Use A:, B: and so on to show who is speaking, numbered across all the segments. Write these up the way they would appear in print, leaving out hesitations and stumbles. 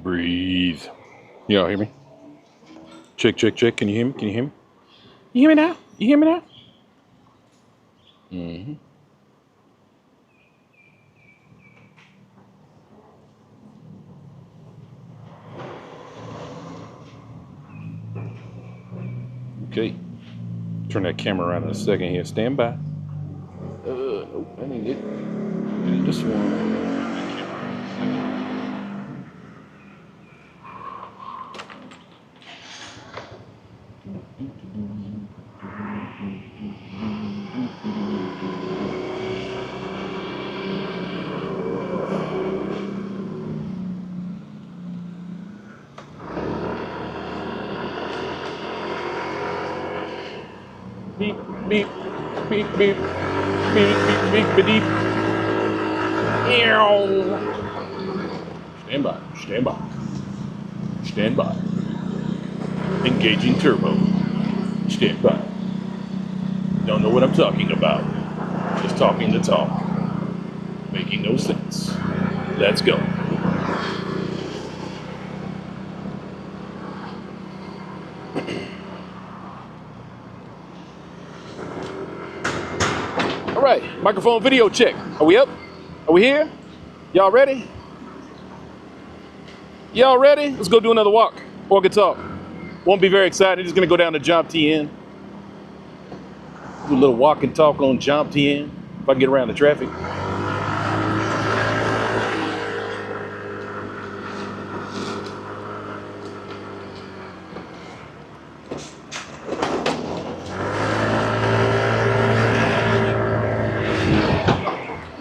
A: Breathe. Y'all hear me? Check, check, check. Can you hear me? Can you hear me? You hear me now? You hear me now? Mm-hmm. Okay. Turn that camera around in a second here. Stand by. Nope, that ain't it. I need this one. Beep, beep, beep, beep, beep, beep, beep, beep, beep. Stand by, stand by, stand by. Engaging turbo. Stand by. Don't know what I'm talking about. Just talking the talk. Making no sense. Let's go. All right, microphone video check. Are we up? Are we here? Y'all ready? Y'all ready? Let's go do another walk. Walk and talk. Won't be very exciting. Just gonna go down to Jump TN. Do a little walk and talk on Jump TN. If I can get around the traffic.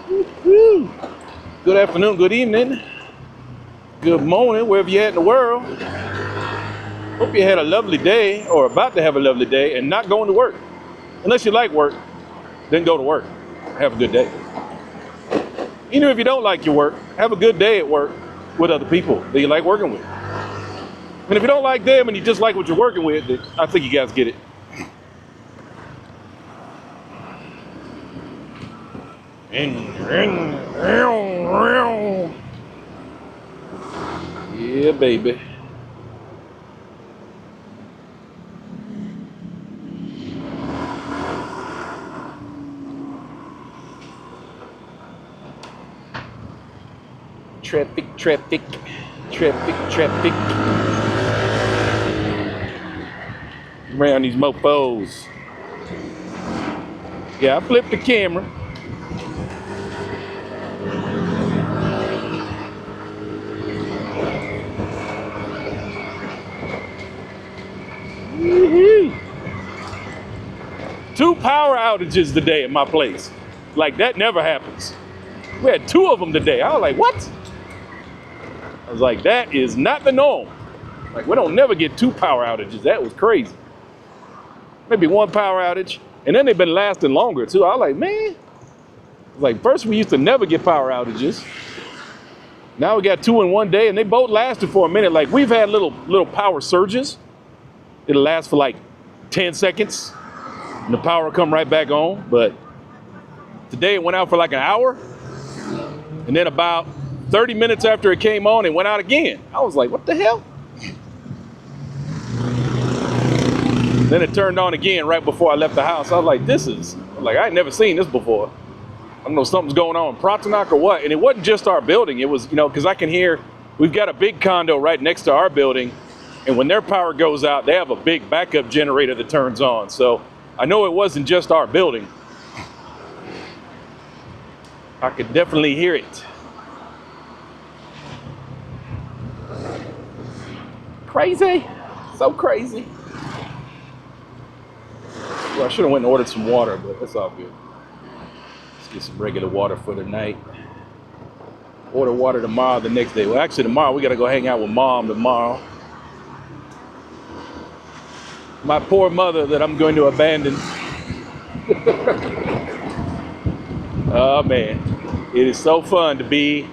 A: Woo-hoo. Good afternoon, good evening, good morning, wherever you're at in the world. Hope you had a lovely day or about to have a lovely day and not going to work. Unless you like work, then go to work. Have a good day. Even if you don't like your work, have a good day at work with other people that you like working with. And if you don't like them and you just like what you're working with, then I think you guys get it. Yeah, baby. Traffic, traffic, traffic, traffic. Around these mofos. Yeah, I flipped the camera. Woo-hoo. 2 power outages today at my place. Like, that never happens. We had 2 of them today. I was like, what? I was like, that is not the norm. Like, we don't never get 2 power outages. That was crazy. Maybe 1 power outage. And then they've been lasting longer too. I was like, man. Like, first we used to never get power outages. Now we got 2 in one day and they both lasted for a minute. Like, we've had little power surges. It'll last for like 10 seconds and the power will come right back on. But today it went out for like an hour. And then about 30 minutes after it came on, it went out again. I was like, what the hell? Then it turned on again right before I left the house. I was like, I ain't never seen this before. I don't know, something's going on in Prontonoc or what. And it wasn't just our building. It was, because I can hear, we've got a big condo right next to our building. And when their power goes out, they have a big backup generator that turns on. So I know it wasn't just our building. I could definitely hear it. Crazy, so crazy. Well, I should have went and ordered some water, but that's all good. Let's get some regular water for tonight. Order water tomorrow, the next day. Well, actually tomorrow, we gotta go hang out with Mom tomorrow. My poor mother that I'm going to abandon. Oh man, it is so fun to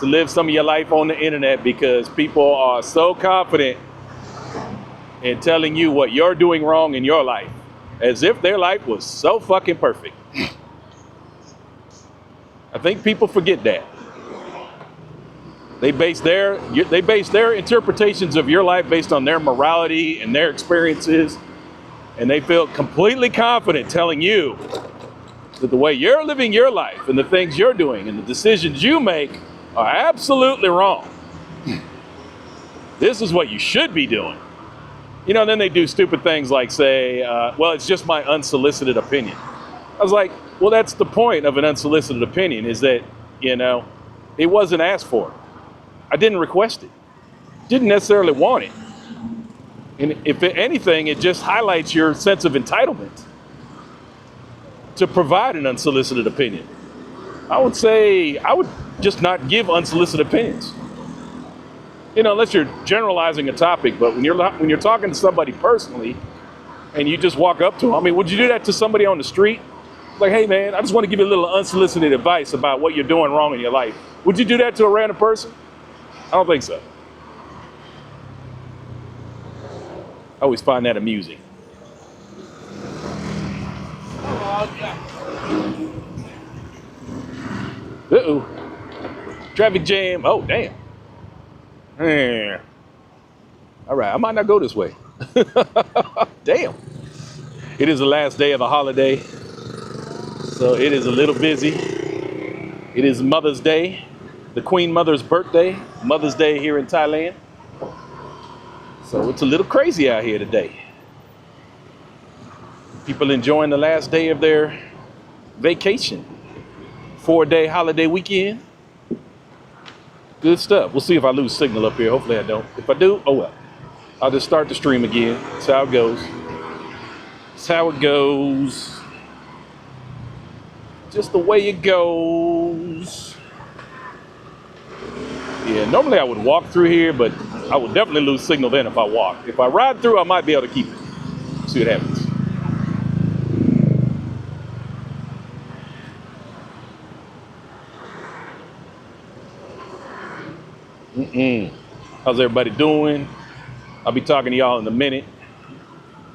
A: live some of your life on the internet because people are so confident in telling you what you're doing wrong in your life, as if their life was so fucking perfect. I think people forget that. They base their interpretations of your life based on their morality and their experiences, and they feel completely confident telling you that the way you're living your life and the things you're doing and the decisions you make are absolutely wrong. This is what you should be doing. Then they do stupid things like say, well, it's just my unsolicited opinion. I was like, well, that's the point of an unsolicited opinion, is that, it wasn't asked for. I didn't request it. Didn't necessarily want it. And if anything, it just highlights your sense of entitlement to provide an unsolicited opinion. I would say I would just not give unsolicited opinions. Unless you're generalizing a topic, but when you're talking to somebody personally and you just walk up to them, would you do that to somebody on the street? Like, hey man, I just want to give you a little unsolicited advice about what you're doing wrong in your life. Would you do that to a random person? I don't think so. I always find that amusing. Uh-oh. Traffic jam. Oh, damn. All right, I might not go this way. Damn. It is the last day of the holiday, so it is a little busy. It is Mother's Day, the Queen Mother's birthday, Mother's Day here in Thailand. So it's a little crazy out here today. People enjoying the last day of their vacation. 4-day holiday weekend. Good stuff. We'll see if I lose signal up here. Hopefully I don't. If I do, oh well. I'll just start the stream again. That's how it goes. That's how it goes. Just the way it goes. Yeah, normally I would walk through here, but I would definitely lose signal then if I walk. If I ride through, I might be able to keep it. See what happens. How's everybody doing? I'll be talking to y'all in a minute.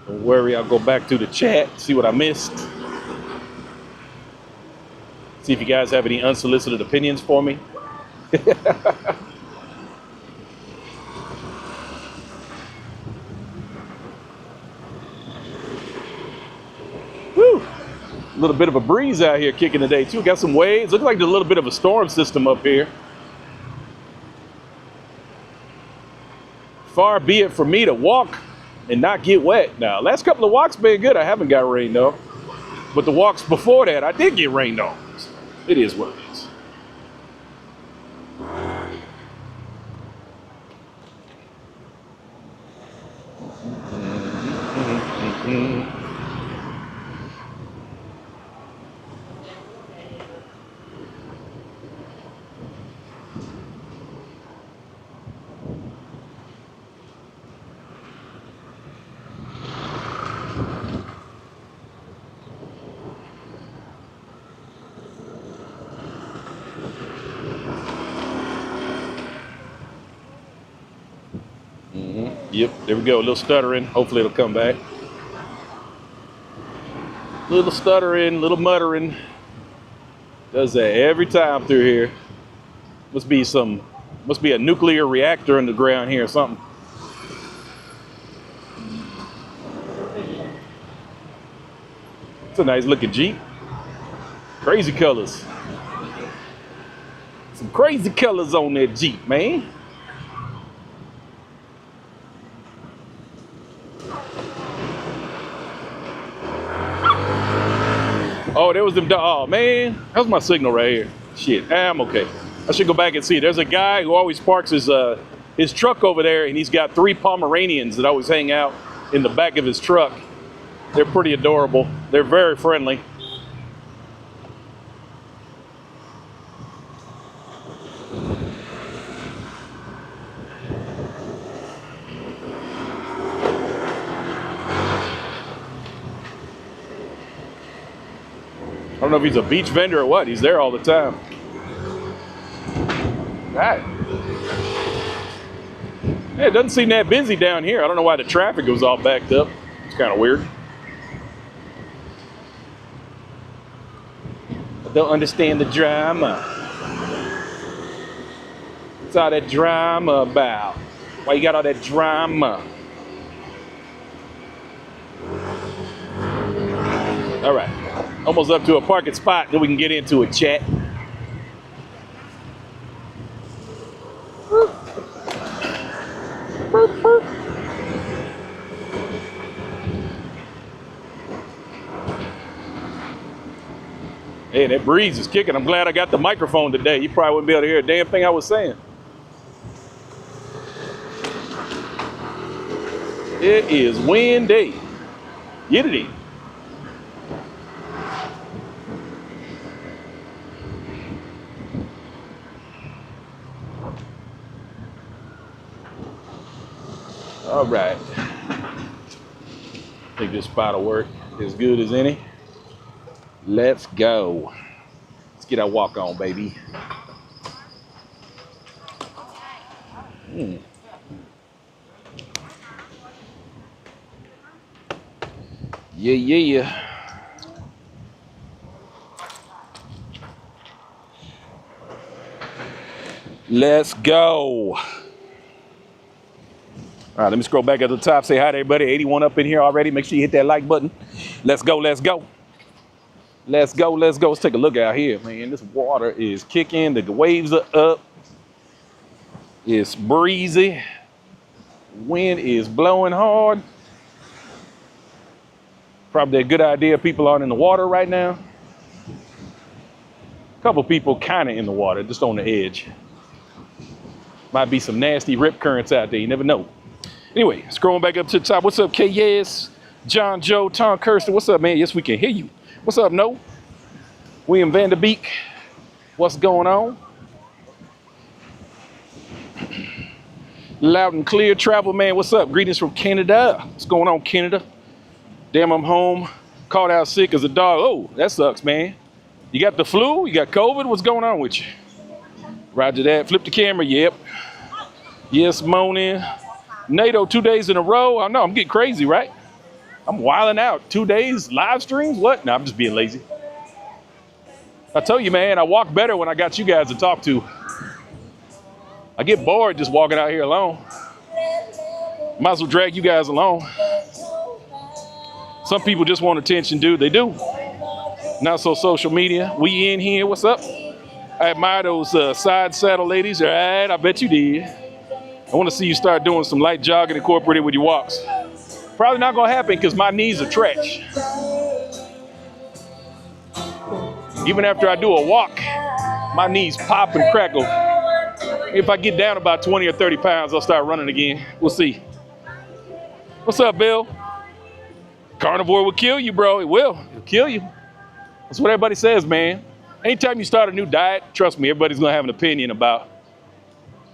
A: Don't worry, I'll go back to the chat, see what I missed. See if you guys have any unsolicited opinions for me. Woo! A little bit of a breeze out here kicking today too. Got some waves. Looks like there's a little bit of a storm system up here. Far be it for me to walk and not get wet. Now, last couple of walks been good. I haven't got rained on. But the walks before that, I did get rained on. It is what it is. Yep, there we go. A little stuttering. Hopefully it'll come back. Little stuttering, little muttering. Does that every time through here. Must be a nuclear reactor in the ground here or something. It's a nice looking Jeep. Crazy colors. Some crazy colors on that Jeep, man. Oh, there was them. Oh man, how's my signal right here? Shit, I'm okay. I should go back and see. There's a guy who always parks his truck over there, and he's got 3 Pomeranians that always hang out in the back of his truck. They're pretty adorable. They're very friendly. I don't know if he's a beach vendor or what. He's there all the time. Right. Yeah, it doesn't seem that busy down here. I don't know why the traffic was all backed up. It's kind of weird. I don't understand the drama. What's all that drama about? Why you got all that drama? All right, almost up to a parking spot that we can get into a chat. Hey, that breeze is kicking. I'm glad I got the microphone today. You probably wouldn't be able to hear a damn thing I was saying. It is windy. Get it in. All right. I think this spot will work as good as any. Let's go. Let's get our walk on, baby. Yeah. Let's go. All right, let me scroll back at the top. Say hi to everybody. 81 up in here already. Make sure you hit that like button. Let's go. Let's take a look out here, man. This water is kicking. The waves are up. It's breezy. Wind is blowing hard. Probably a good idea people aren't in the water right now. A couple people kind of in the water, just on the edge. Might be some nasty rip currents out there. You never know. Anyway, scrolling back up to the top. What's up, K? Yes. John Joe, Tom Kirsten. What's up, man? Yes, we can hear you. What's up, No? William Vanderbeek. What's going on? Loud and clear travel, man. What's up? Greetings from Canada. What's going on, Canada? Damn, I'm home. Called out sick as a dog. Oh, that sucks, man. You got the flu? You got COVID? What's going on with you? Roger that. Flip the camera. Yep. Yes, moaning. NATO 2 days in a row. I know, I'm getting crazy, right? I'm wilding out. 2 days, live streams? What? No, I'm just being lazy. I told you, man, I walk better when I got you guys to talk to. I get bored just walking out here alone. Might as well drag you guys along. Some people just want attention, dude. They do. Not so social media. We in here. What's up? I admire those side saddle ladies. All right, I bet you did. I want to see you start doing some light jogging incorporated with your walks. Probably not going to happen because my knees are trash. Even after I do a walk, my knees pop and crackle. If I get down about 20 or 30 pounds, I'll start running again. We'll see. What's up, Bill? Carnivore will kill you, bro. It will. It'll kill you. That's what everybody says, man. Anytime you start a new diet, trust me, everybody's going to have an opinion about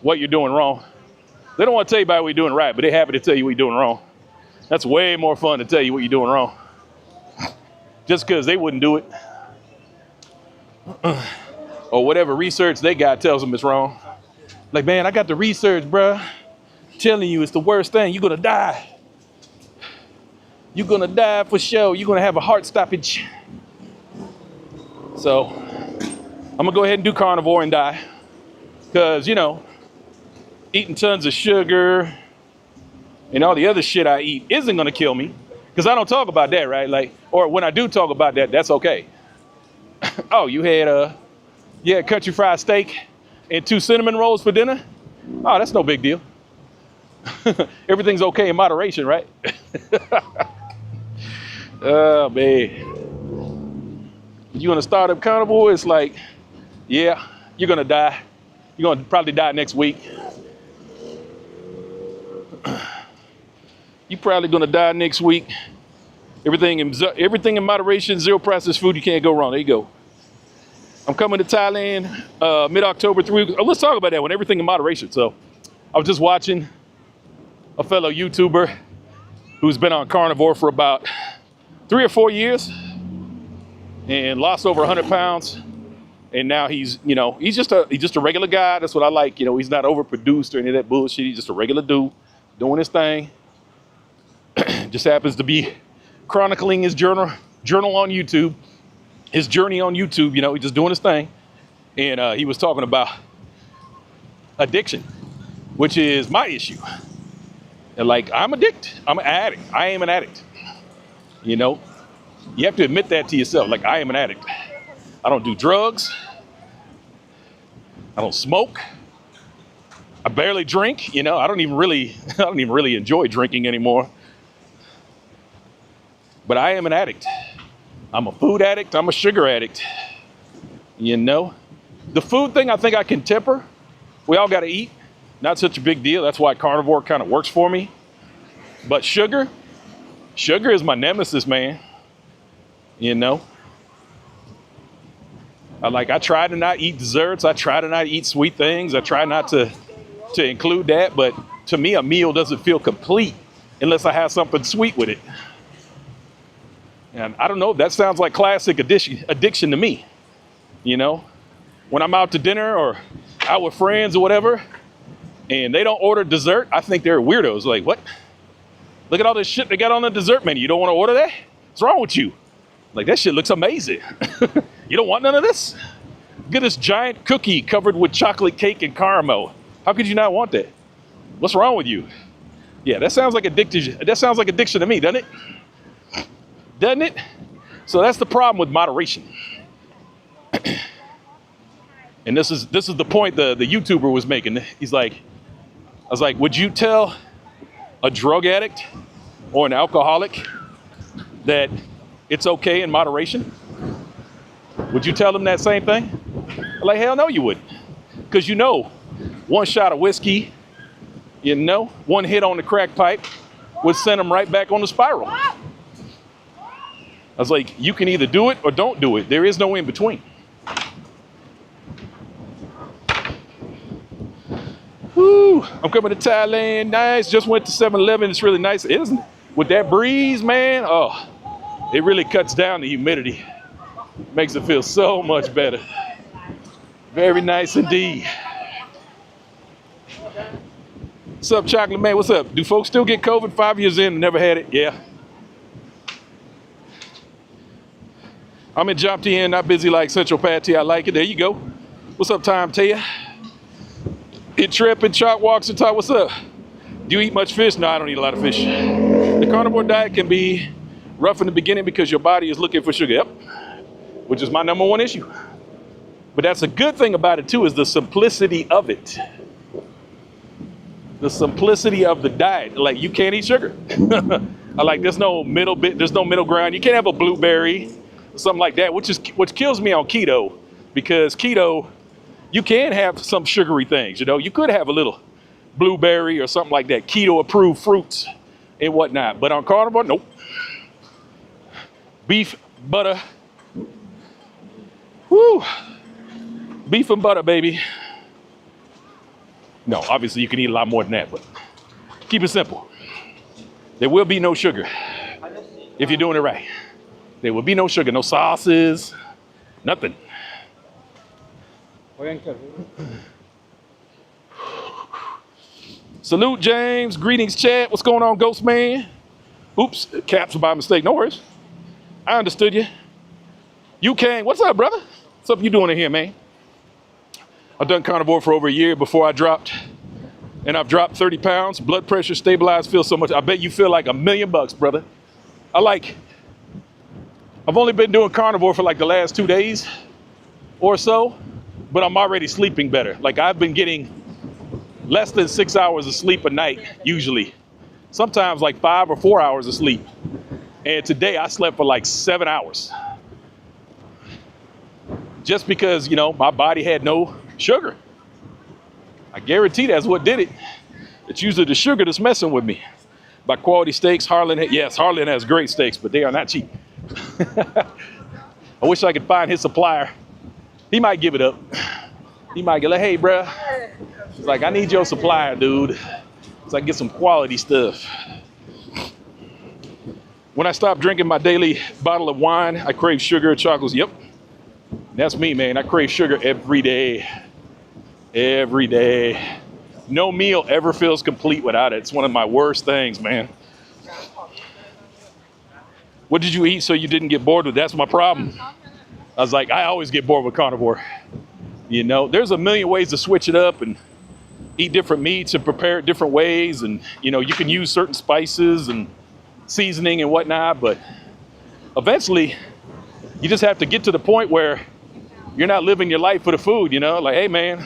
A: what you're doing wrong. They don't want to tell you about what you're doing right, but they're happy to tell you what you're doing wrong. That's way more fun to tell you what you're doing wrong. Just because they wouldn't do it. Or whatever research they got tells them it's wrong. Like, man, I got the research, bruh. Telling you it's the worst thing. You're going to die. You're going to die for sure. You're going to have a heart stoppage. So I'm going to go ahead and do carnivore and die. Because, you know, eating tons of sugar and all the other shit I eat isn't going to kill me. Because I don't talk about that, right? Like, or when I do talk about that, that's okay. Oh, you had country fried steak and 2 cinnamon rolls for dinner? Oh, that's no big deal. Everything's okay in moderation, right? Oh, man. You're going to start up carnivore, it's like, yeah, you're going to die. You're going to probably die next week. You're probably going to die next week. Everything in moderation, 0 processed food, you can't go wrong. There you go. I'm coming to Thailand mid-October, 3 weeks. Oh, let's talk about that one, everything in moderation. So I was just watching a fellow YouTuber who's been on carnivore for about 3 or 4 years and lost over 100 pounds. And now he's just a regular guy. That's what I like. You know, he's not overproduced or any of that bullshit. He's just a regular dude doing his thing. Just happens to be chronicling his journal on YouTube, his journey on YouTube. You know, he's just doing his thing. And he was talking about addiction, which is my issue. And like, I'm an addict. I am an addict. You know, you have to admit that to yourself. Like, I am an addict. I don't do drugs. I don't smoke. I barely drink. You know, I don't even really enjoy drinking anymore. But I am an addict. I'm a food addict. I'm a sugar addict. You know, the food thing, I think I can temper. We all got to eat. Not such a big deal. That's why carnivore kind of works for me. But sugar is my nemesis, man. You know, I try to not eat desserts. I try to not eat sweet things. I try not to include that. But to me, a meal doesn't feel complete unless I have something sweet with it. And I don't know, that sounds like classic addiction to me. You know, when I'm out to dinner or out with friends or whatever, and they don't order dessert, I think they're weirdos. Like, what? Look at all this shit they got on the dessert menu. You don't want to order that? What's wrong with you? Like, that shit looks amazing. You don't want none of this? Get this giant cookie covered with chocolate cake and caramel. How could you not want that? What's wrong with you? Yeah, that sounds like addiction. That sounds like addiction to me, doesn't it? Doesn't it? So that's the problem with moderation. And this is the point the YouTuber was making. He's like, I was like, would you tell a drug addict or an alcoholic that it's okay in moderation? Would you tell them that same thing? Like, hell no, you wouldn't. Because you know, one shot of whiskey, you know, one hit on the crack pipe would send them right back on the spiral. I was like, you can either do it or don't do it. There is no in between. Woo, I'm coming to Thailand. Nice. Just went to 7-Eleven. It's really nice, isn't it? With that breeze, man, oh, it really cuts down the humidity. Makes it feel so much better. Very nice indeed. What's up, Chocolate Man? What's up? Do folks still get COVID 5 years in and never had it? Yeah. I'm in Jomtien, not busy like Central Pattaya. I like it. There you go. What's up, Tom Taya? It Trip and Chalk Walks and Talk. What's up? Do you eat much fish? No, I don't eat a lot of fish. The carnivore diet can be rough in the beginning because your body is looking for sugar. Yep. Which is my number one issue. But that's a good thing about it too, is the simplicity of it. The simplicity of the diet. Like, you can't eat sugar. I like, there's no middle ground. You can't have a blueberry, something like that, which kills me on keto, because keto, you can have some sugary things, you know. You could have a little blueberry or something like that, keto approved fruits and whatnot. But on carnivore, nope. Beef, butter. Woo. Beef and butter, baby. No, obviously you can eat a lot more than that, but keep it simple. There will be no sugar if you're doing it right. There will be no sugar, no sauces, nothing. Salute, James. Greetings, chat. What's going on, Ghost Man? Oops, caps by mistake. No worries. I understood you. You came. What's up, brother? What's up you doing in here, man? I've done carnivore for over a year before I dropped. And I've dropped 30 pounds. Blood pressure stabilized. Feel so much. I bet you feel like $1 million, brother. I've only been doing carnivore for like the last 2 days or so, but I'm already sleeping better. Like, I've been getting less than 6 hours of sleep a night, usually. Sometimes like 5 or 4 hours of sleep. And today I slept for like 7 hours. Just because, you know, my body had no sugar. I guarantee that's what did it. It's usually the sugar that's messing with me. By Quality Steaks, Harlan, yes, Harlan has great steaks, but they are not cheap. I wish I could find his supplier. He might give it up. He might get like, hey, bro. He's like, I need your supplier, dude, so I can get some quality stuff. When I stop drinking my daily bottle of wine, I crave sugar, chocolates. Yep, that's me, man. I crave sugar every day. Every day. No meal ever feels complete without it. It's one of my worst things, man. What did you eat so you didn't get bored with? That's my problem. I was like, I always get bored with carnivore. You know, there's a million ways to switch it up and eat different meats and prepare it different ways. And, you know, you can use certain spices and seasoning and whatnot, but eventually you just have to get to the point where you're not living your life for the food, you know, like, hey man,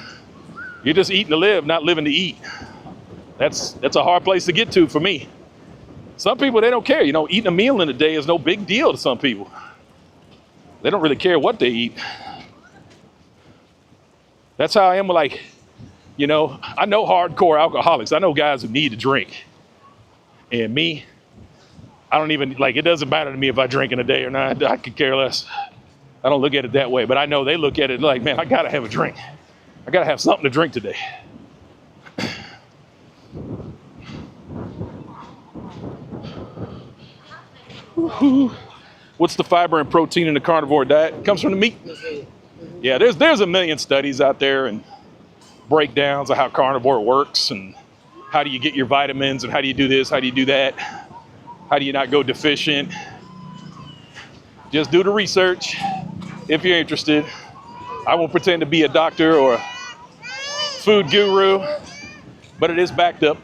A: you're just eating to live, not living to eat. That's a hard place to get to for me. Some people, they don't care, you know, eating a meal in a day is no big deal to some people. They don't really care what they eat. That's how I am with, like, you know, I know hardcore alcoholics. I know guys who need to drink. And me, I don't even, like, it doesn't matter to me if I drink in a day or not. I could care less. I don't look at it that way, but I know they look at it like, man, I gotta have a drink. I gotta have something to drink today. What's the fiber and protein in the carnivore diet? It comes from the meat. Yeah, there's a million studies out there and breakdowns of how carnivore works and how do you get your vitamins and how do you do this, how do you do that, how do you not go deficient. Just do the research if you're interested. I won't pretend to be a doctor or a food guru, but it is backed up.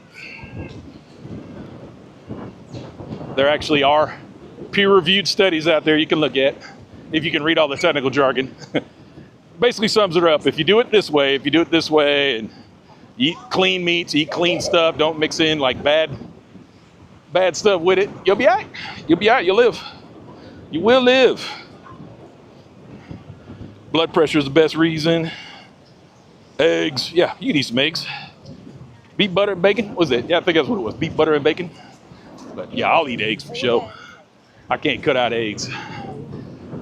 A: There actually are peer-reviewed studies out there you can look at if you can read all the technical jargon. Basically sums it up. If you do it this way, and you eat clean meats, eat clean stuff, don't mix in like bad stuff with it, you'll be all right. You'll be all right, you'll live. You will live. Blood pressure is the best reason. Eggs, yeah, you can eat some eggs. Beef, butter, and bacon, what was it? Yeah, I think that's what it was, beef, butter, and bacon. But yeah, I'll eat eggs for sure. I can't cut out eggs.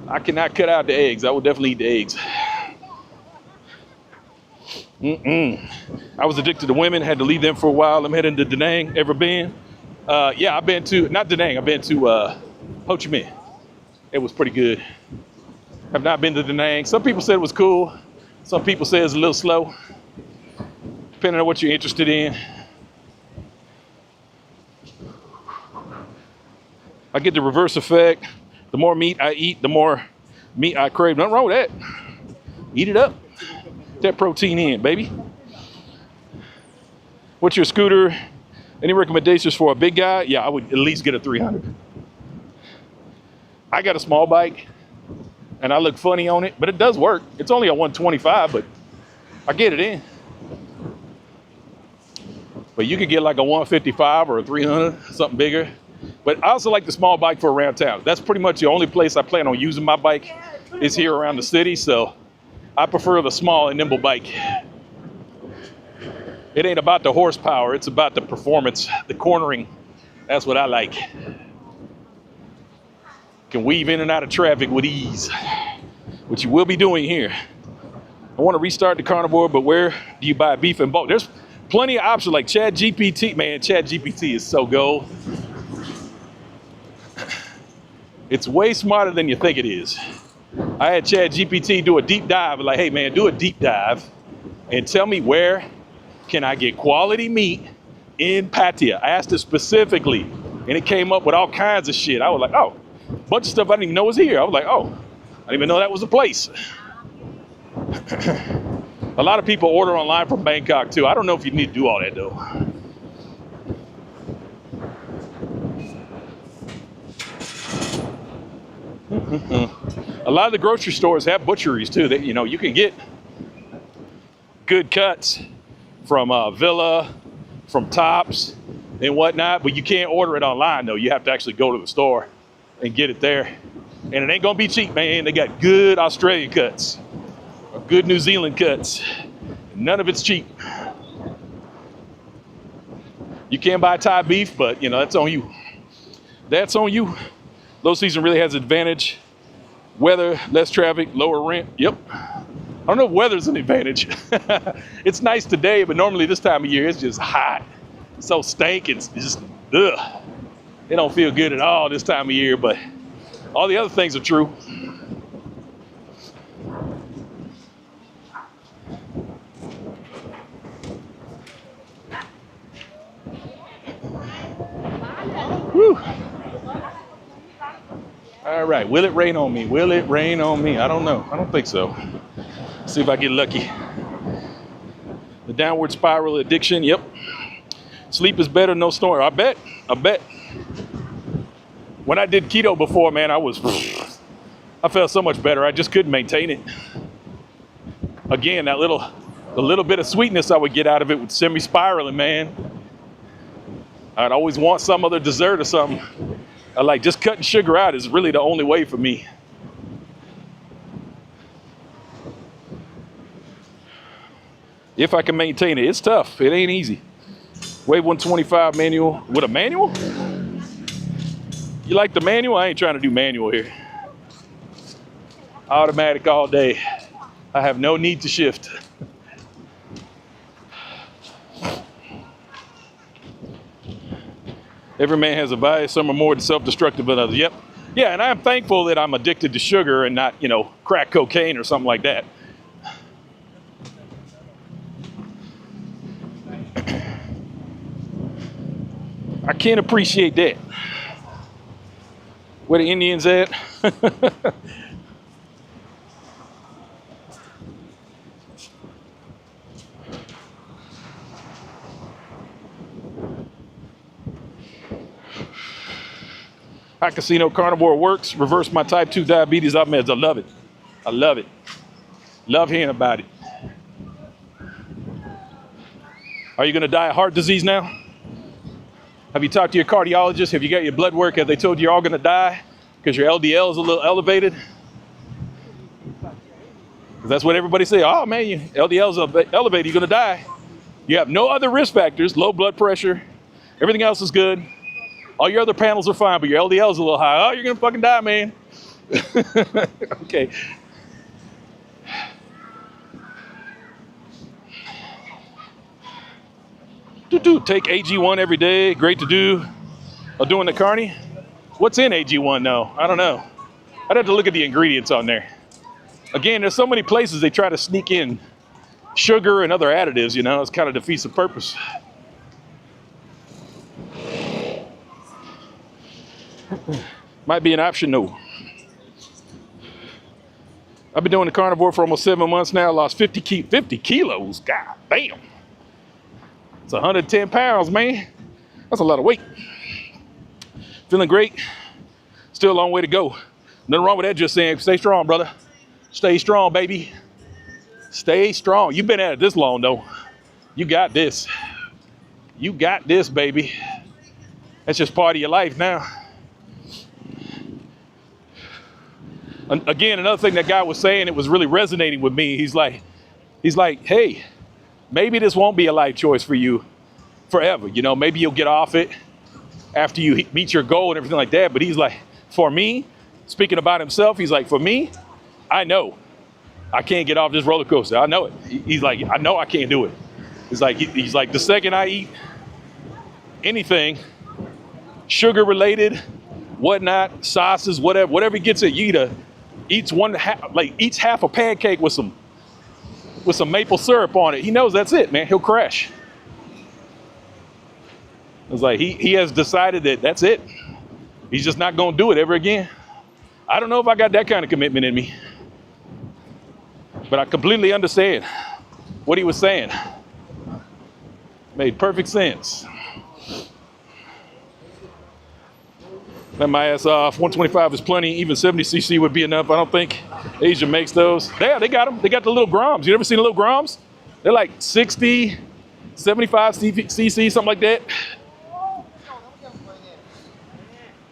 A: I cannot cut out the eggs. I will definitely eat the eggs. I was addicted to women, had to leave them for a while. I'm heading to Da Nang. Ever been? Yeah, I've been to, not Da Nang, I've been to Ho Chi Minh. It was pretty good. I've not been to Da Nang. Some people said it was cool. Some people say it's a little slow, depending on what you're interested in. I get the reverse effect. The more meat I eat, the more meat I crave. Nothing wrong with that. Eat it up. Get that protein in, baby. What's your scooter? Any recommendations for a big guy? Yeah, I would at least get a 300. I got a small bike, and I look funny on it, but it does work. It's only a 125, but I get it in. But you could get like a 155 or a 300, something bigger. But I also like the small bike for around town. That's pretty much the only place I plan on using my bike is here around the city. So I prefer the small and nimble bike. It ain't about the horsepower. It's about the performance, the cornering. That's what I like. Can weave in and out of traffic with ease, which you will be doing here. I want to restart the carnivore, but where do you buy beef in bulk? There's plenty of options like ChatGPT. Man, ChatGPT is so gold. It's way smarter than you think it is. I had ChatGPT do a deep dive, like, hey man, do a deep dive and tell me where can I get quality meat in Pattaya. I asked it specifically and it came up with all kinds of shit. I was like, oh, a bunch of stuff I didn't even know was here. I was like, oh, I didn't even know that was a place. A lot of people order online from Bangkok too. I don't know if you need to do all that though. A lot of the grocery stores have butcheries too. That, you know, you can get good cuts from Villa, from Tops and whatnot, but you can't order it online though. You have to actually go to the store and get it there. And it ain't gonna be cheap, man. They got good Australian cuts, or good New Zealand cuts. None of it's cheap. You can buy Thai beef, but you know, that's on you. That's on you. Low season really has an advantage. Weather, less traffic, lower rent. Yep. I don't know if weather's an advantage. It's nice today, but normally this time of year, it's just hot. It's so stank, it's just, ugh. It don't feel good at all this time of year, but all the other things are true. Whew. All right, will it rain on me? Will it rain on me? I don't know. I don't think so. Let's see if I get lucky. The downward spiral addiction. Yep. Sleep is better, no snore. I bet. When I did keto before, man, I felt so much better. I just couldn't maintain it. Again, the little bit of sweetness I would get out of it would send me spiraling, man. I'd always want some other dessert or something. I like just cutting sugar out is really the only way for me. If I can maintain it. It's tough. It ain't easy. Wave 125 manual. With a manual? You like the manual? I ain't trying to do manual here. Automatic all day. I have no need to shift. Every man has a vice. Some are more self-destructive than others. Yep. Yeah, and I'm thankful that I'm addicted to sugar and not, crack cocaine or something like that. I can't appreciate that. Where the Indians at? High Casino Carnivore works. Reverse my type 2 diabetes out meds. I love it. I love it. Love hearing about it. Are you going to die of heart disease now? Have you talked to your cardiologist? Have you got your blood work? Have they told you you're all going to die because your LDL is a little elevated? That's what everybody say. Oh man, your LDL is elevated. You're going to die. You have no other risk factors. Low blood pressure. Everything else is good. All your other panels are fine, but your LDL is a little high. Oh, you're going to fucking die, man. Okay. Take AG1 every day. Great to do. Doing the carny. What's in AG1 though? I don't know. I'd have to look at the ingredients on there. Again, there's so many places they try to sneak in sugar and other additives, it's kind of defeats the purpose. Might be an option, no. I've been doing the carnivore for almost 7 months now. Lost 50 kilos. God damn. It's 110 pounds, man. That's a lot of weight. Feeling great. Still a long way to go. Nothing wrong with that, just saying, stay strong, brother. Stay strong, baby. Stay strong. You've been at it this long, though. You got this. You got this, baby. That's just part of your life now. Again, another thing that guy was saying, it was really resonating with me. He's like, hey, maybe this won't be a life choice for you forever. Maybe you'll get off it after you meet your goal and everything like that. But he's like, for me, speaking about himself, he's like, for me, I know I can't get off this roller coaster. I know it. He's like, I know I can't do it. He's like, the second I eat anything sugar related, whatnot, sauces, whatever he gets it, you eats half a pancake with some maple syrup on it. He knows that's it, man. He'll crash. It's like he has decided that that's it. He's just not going to do it ever again. I don't know if I got that kind of commitment in me, but I completely understand what he was saying. Made perfect sense. Let my ass off. 125 is plenty. Even 70cc would be enough. I don't think Asia makes those. Yeah, they got them. They got the little Groms. You ever seen the little Groms? They're like 60, 75 cc, something like that.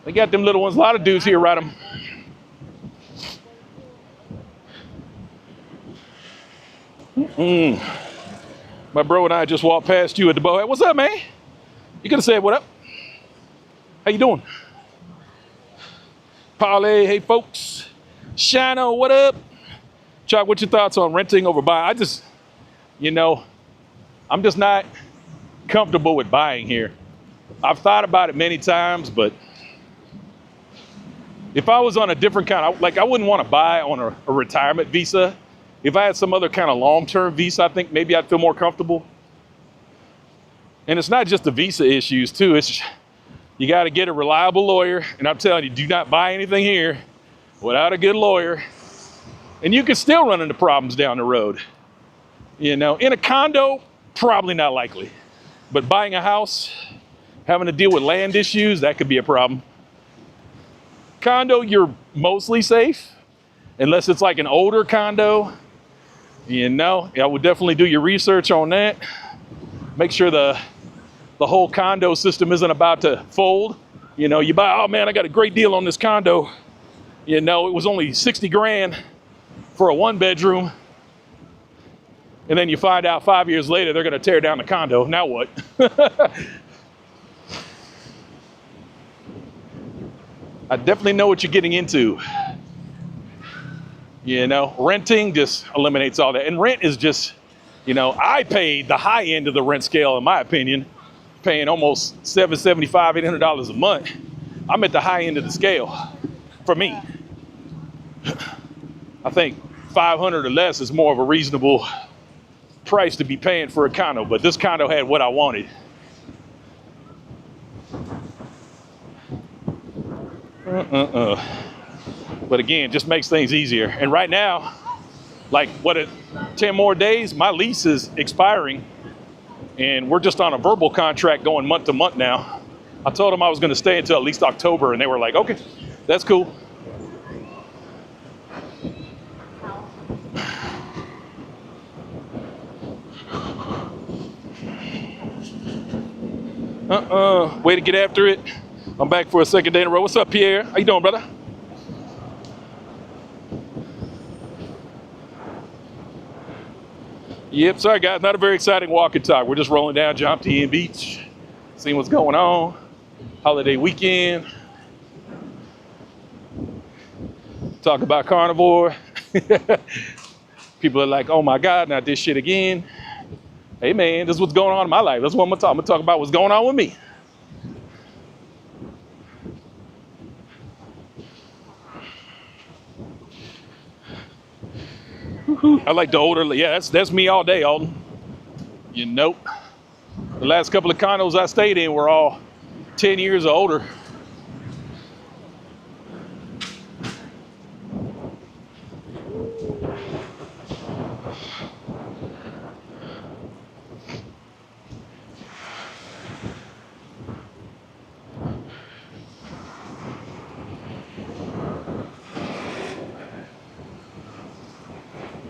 A: They got them little ones. A lot of dudes here ride them. My bro and I just walked past you at the boat. What's up, man? You could have said, what up? How you doing? Parlay, hey folks. Shino, what up? Chuck, what's your thoughts on renting over buying? I'm just not comfortable with buying here. I've thought about it many times, but if I was on a different kind of, I wouldn't want to buy on a retirement visa. If I had some other kind of long-term visa, I think maybe I'd feel more comfortable. And it's not just the visa issues too. It's you got to get a reliable lawyer. And I'm telling you, do not buy anything here without a good lawyer. And you can still run into problems down the road. In a condo, Probably not likely. But buying a house, having to deal with land issues, that could be a problem. Condo, you're mostly safe, unless it's like an older condo. You know, I would definitely do your research on that. Make sure the whole condo system isn't about to fold. You know, you buy, oh man, I got a great deal on this condo. You know, it was only 60 grand for a 1-bedroom. And then you find out 5 years later, they're gonna tear down the condo. Now what? I definitely know what you're getting into. You know, renting just eliminates all that. And rent is just, you know, I paid the high end of the rent scale, in my opinion, paying almost $775, $800 a month. I'm at the high end of the scale for me. I think 500 or less is more of a reasonable price to be paying for a condo, but this condo had what I wanted. But again, just makes things easier. And right now, like 10 more days, my lease is expiring and we're just on a verbal contract going month to month now. I told them I was gonna stay until at least October and they were like, okay, that's cool. Way to get after it. I'm back for a second day in a row. What's up, Pierre? How you doing, brother? Yep, sorry guys, not a very exciting walk and talk. We're just rolling down Pattaya Beach, seeing what's going on. Holiday weekend. Talk about Carnivore. People are like, oh my God, not this shit again. Hey man, this is what's going on in my life. That's what I'm gonna talk about what's going on with me. I like the older, yeah, that's me all day, Alden. You know, the last couple of condos I stayed in were all 10 years or older.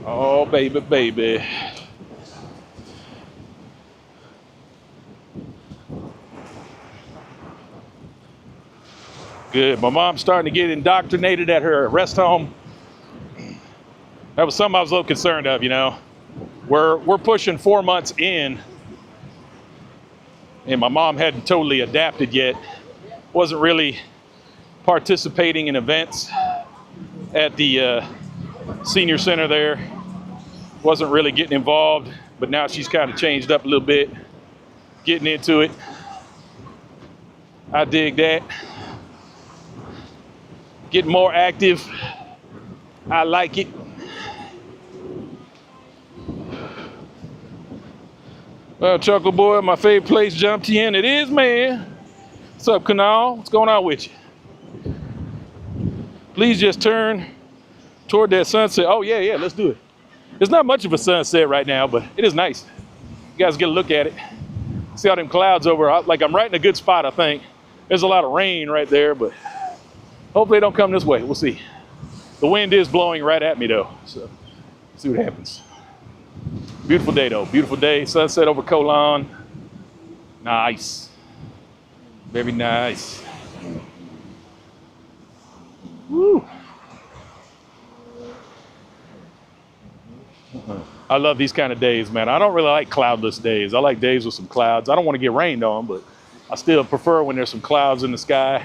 A: Oh, baby, baby. Good. My mom's starting to get indoctrinated at her rest home. That was something I was a little concerned of, you know. We're pushing 4 months in, and my mom hadn't totally adapted yet. Wasn't really participating in events at the senior center there. Wasn't really getting involved, but now she's kind of changed up a little bit, getting into it. I dig that. Getting more active. I like it. Well, Chuckle Boy, my favorite place, jumped in. It is, man. What's up, Kanal? What's going on with you? Please just turn toward that sunset. Oh, yeah, let's do it. It's not much of a sunset right now, but it is nice. You guys get a look at it. See all them clouds over. Like, I'm right in a good spot, I think. There's a lot of rain right there, but hopefully they don't come this way. We'll see. The wind is blowing right at me, though, so see what happens. Beautiful day, though. Beautiful day. Sunset over Colon. Nice. Very nice. Woo. I love these kind of days, man. I don't really like cloudless days. I like days with some clouds. I don't want to get rained on, but I still prefer when there's some clouds in the sky.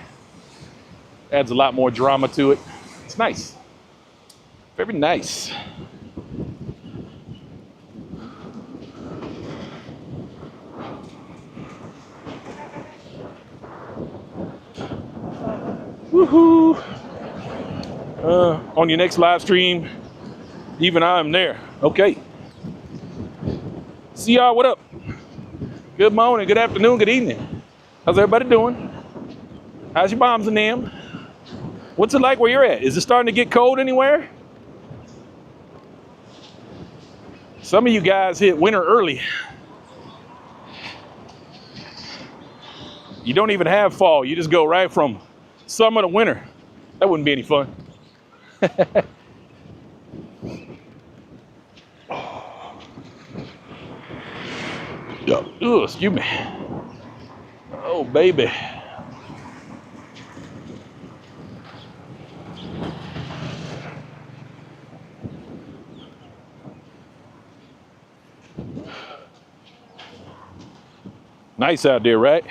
A: Adds a lot more drama to it. It's nice. Very nice. Woohoo! On your next live stream, even I am there. Okay. See y'all, what up? Good morning, good afternoon, good evening. How's everybody doing? How's your moms and them? What's it like where you're at? Is it starting to get cold anywhere? Some of you guys hit winter early. You don't even have fall. You just go right from summer to winter. That wouldn't be any fun. Ugh, excuse me. Oh, baby. Nice out there, right?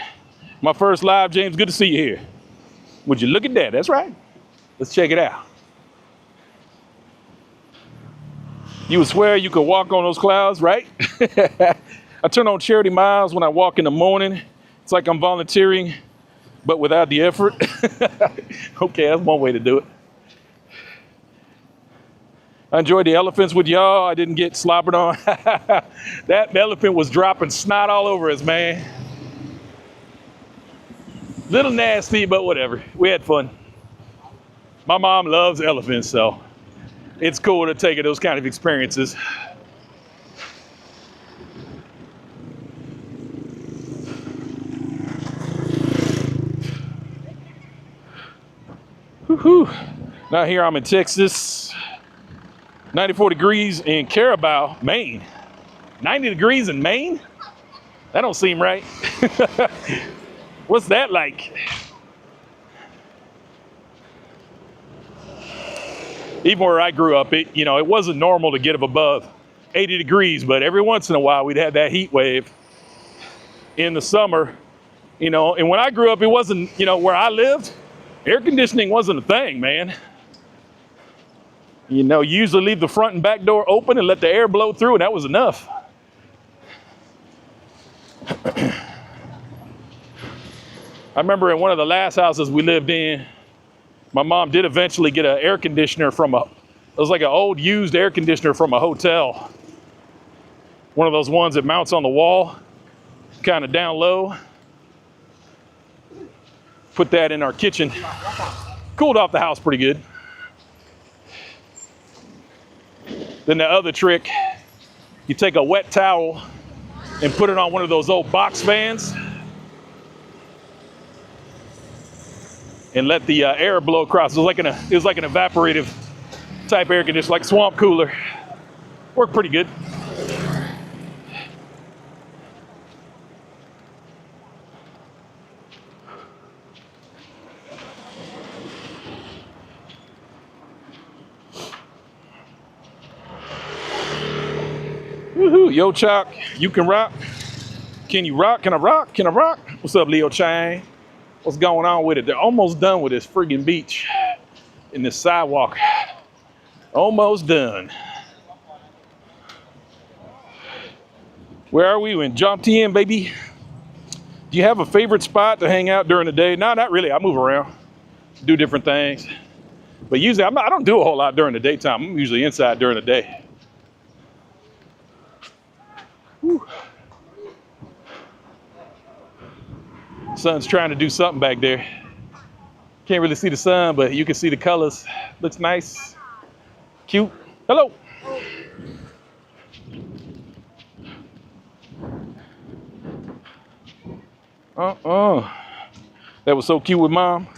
A: My first live, James. Good to see you here. Would you look at that? That's right. Let's check it out. You would swear you could walk on those clouds, right? I turn on charity miles when I walk in the morning. It's like I'm volunteering, but without the effort. Okay, that's one way to do it. I enjoyed the elephants with y'all. I didn't get slobbered on. That elephant was dropping snot all over us, man. Little nasty, but whatever. We had fun. My mom loves elephants, so it's cool to take those kind of experiences. Woo-hoo. Now here I'm in Texas. 94 degrees in Caribou, Maine. 90 degrees in Maine? That don't seem right. What's that like? Even where I grew up, it wasn't normal to get up above 80 degrees, but every once in a while we'd have that heat wave in the summer, and when I grew up, it wasn't, where I lived, air conditioning wasn't a thing, man. You usually leave the front and back door open and let the air blow through, and that was enough. I remember in one of the last houses we lived in, my mom did eventually get an air conditioner it was like an old used air conditioner from a hotel. One of those ones that mounts on the wall, kind of down low. Put that in our kitchen. Cooled off the house pretty good. Then the other trick, you take a wet towel and put it on one of those old box fans and let the air blow across. It was like an evaporative type air conditioner, like swamp cooler. Worked pretty good. Woohoo, yo Chuck, you can rock. Can you rock? Can I rock? Can I rock? What's up, Leo Chang? What's going on with it? They're almost done with this friggin' beach in this sidewalk. Almost done. Where are we? In Jomtien, baby. Do you have a favorite spot to hang out during the day? No, not really. I move around, do different things. But usually I don't do a whole lot during the daytime. I'm usually inside during the day. Whew. Sun's trying to do something back there. Can't really see the sun, but you can see the colors. Looks nice, cute. Hello. That was so cute with mom.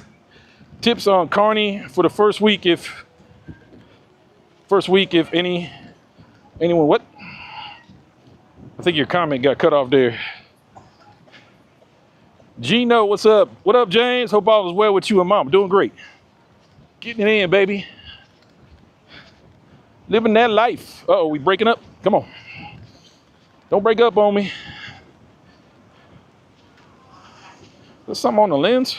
A: Tips on Carney for the first week if anyone, what? I think your comment got cut off there. Gino, what's up? What up, James? Hope all is well with you and mom. Doing great. Getting it in, baby. Living that life. Uh-oh, we breaking up? Come on. Don't break up on me. There's something on the lens.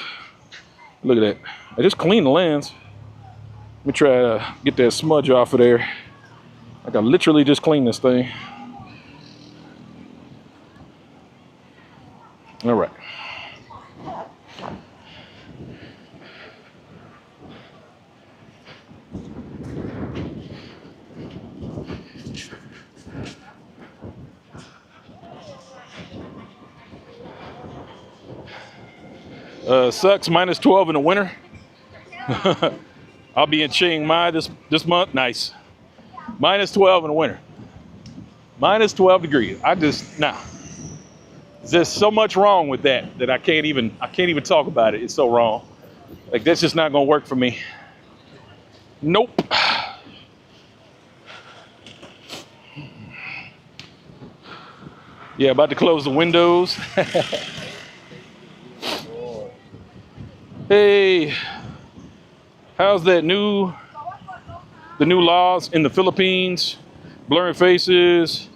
A: Look at that. I just cleaned the lens. Let me try to get that smudge off of there. Like I literally just cleaned this thing. All right. Sucks, minus 12 in the winter. I'll be in Chiang Mai this month. Nice. Minus 12 in the winter. Minus 12 degrees. There's so much wrong with that I can't even talk about it. It's so wrong. Like, that's just not gonna work for me. Nope. Yeah, about to close the windows. Hey, how's that the new laws in the Philippines? Blurring faces,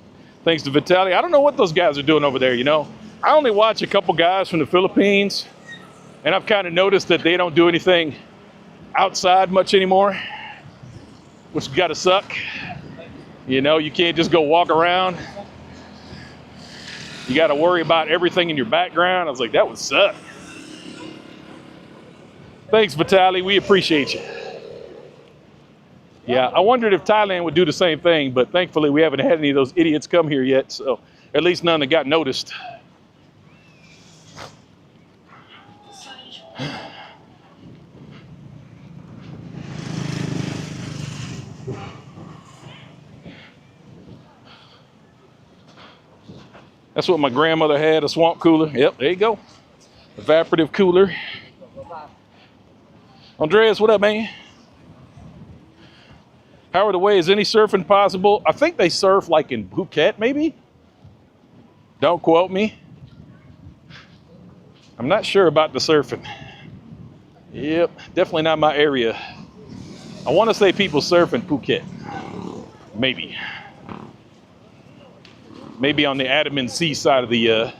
A: thanks to Vitaly. I don't know what those guys are doing over there, you know. I only watch a couple guys from the Philippines, and I've kind of noticed that they don't do anything outside much anymore, which gotta suck. You know, you can't just go walk around. You gotta worry about everything in your background. I was like, that would suck. Thanks, Vitaly, we appreciate you. Yeah, I wondered if Thailand would do the same thing, but thankfully we haven't had any of those idiots come here yet, so at least none that got noticed. That's what my grandmother had, a swamp cooler. Yep, there you go. Evaporative cooler. Andreas, what up, man? How are the waves? Any surfing possible? I think they surf like in Phuket, maybe? Don't quote me. I'm not sure about the surfing. Yep, definitely not my area. I want to say people surf in Phuket. Maybe. Maybe on the Andaman Sea side of the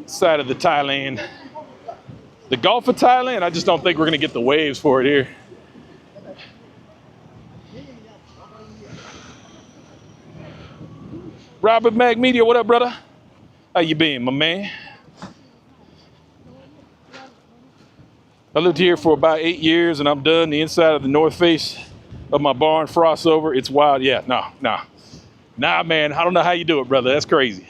A: Thailand. The Gulf of Thailand, I just don't think we're gonna get the waves for it here. Robert Mag Media, what up, brother? How you been, my man? I lived here for about 8 years and I'm done. The inside of the north face of my barn frosts over. It's wild. Yeah, nah, man. I don't know how you do it, brother. That's crazy.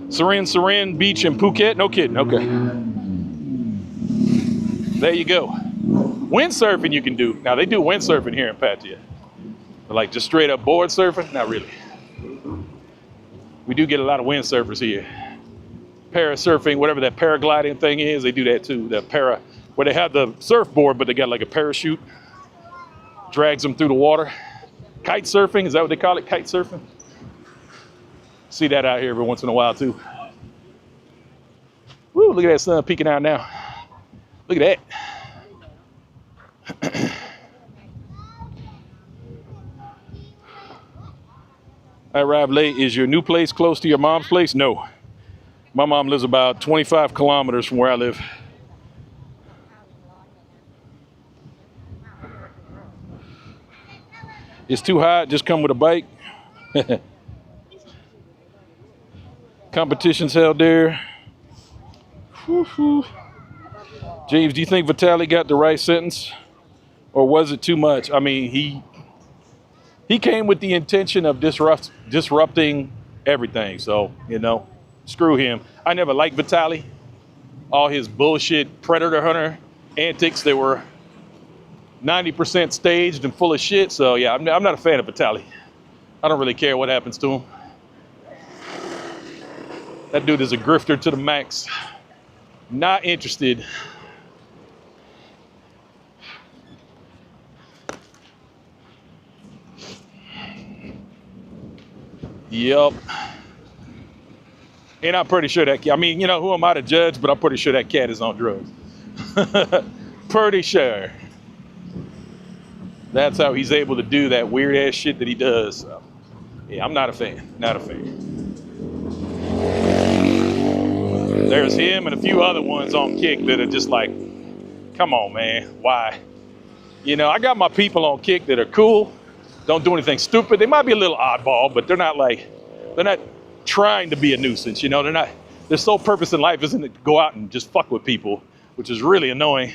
A: Sarin Beach in Phuket? No kidding. Okay. There you go. Windsurfing you can do. Now, they do windsurfing here in Pattaya. But like just straight up board surfing? Not really. We do get a lot of windsurfers here. Parasurfing, whatever that paragliding thing is, they do that too. Where they have the surfboard, but they got like a parachute. Drags them through the water. Kite surfing, is that what they call it? Kite surfing? See that out here every once in a while too. Woo, look at that sun peeking out now. Look at that. I arrived late. Is your new place close to your mom's place? No. My mom lives about 25 kilometers from where I live. It's too hot, just come with a bike. Competitions held there. Woo-hoo. James, do you think Vitaly got the right sentence? Or was it too much? I mean, he came with the intention of disrupting everything. So, you know, screw him. I never liked Vitaly. All his bullshit predator hunter antics, they were 90% staged and full of shit. So, yeah, I'm not a fan of Vitaly. I don't really care what happens to him. That dude is a grifter to the max. Not interested. Yup. And I'm pretty sure that, I mean, you know, who am I to judge, but I'm pretty sure that cat is on drugs. Pretty sure. That's how he's able to do that weird ass shit that he does. So, yeah, I'm not a fan. Not a fan. There's him and a few other ones on Kick that are just like, come on, man, why? You know, I got my people on Kick that are cool, don't do anything stupid. They might be a little oddball, but they're not trying to be a nuisance, you know? Their sole purpose in life isn't to go out and just fuck with people, which is really annoying.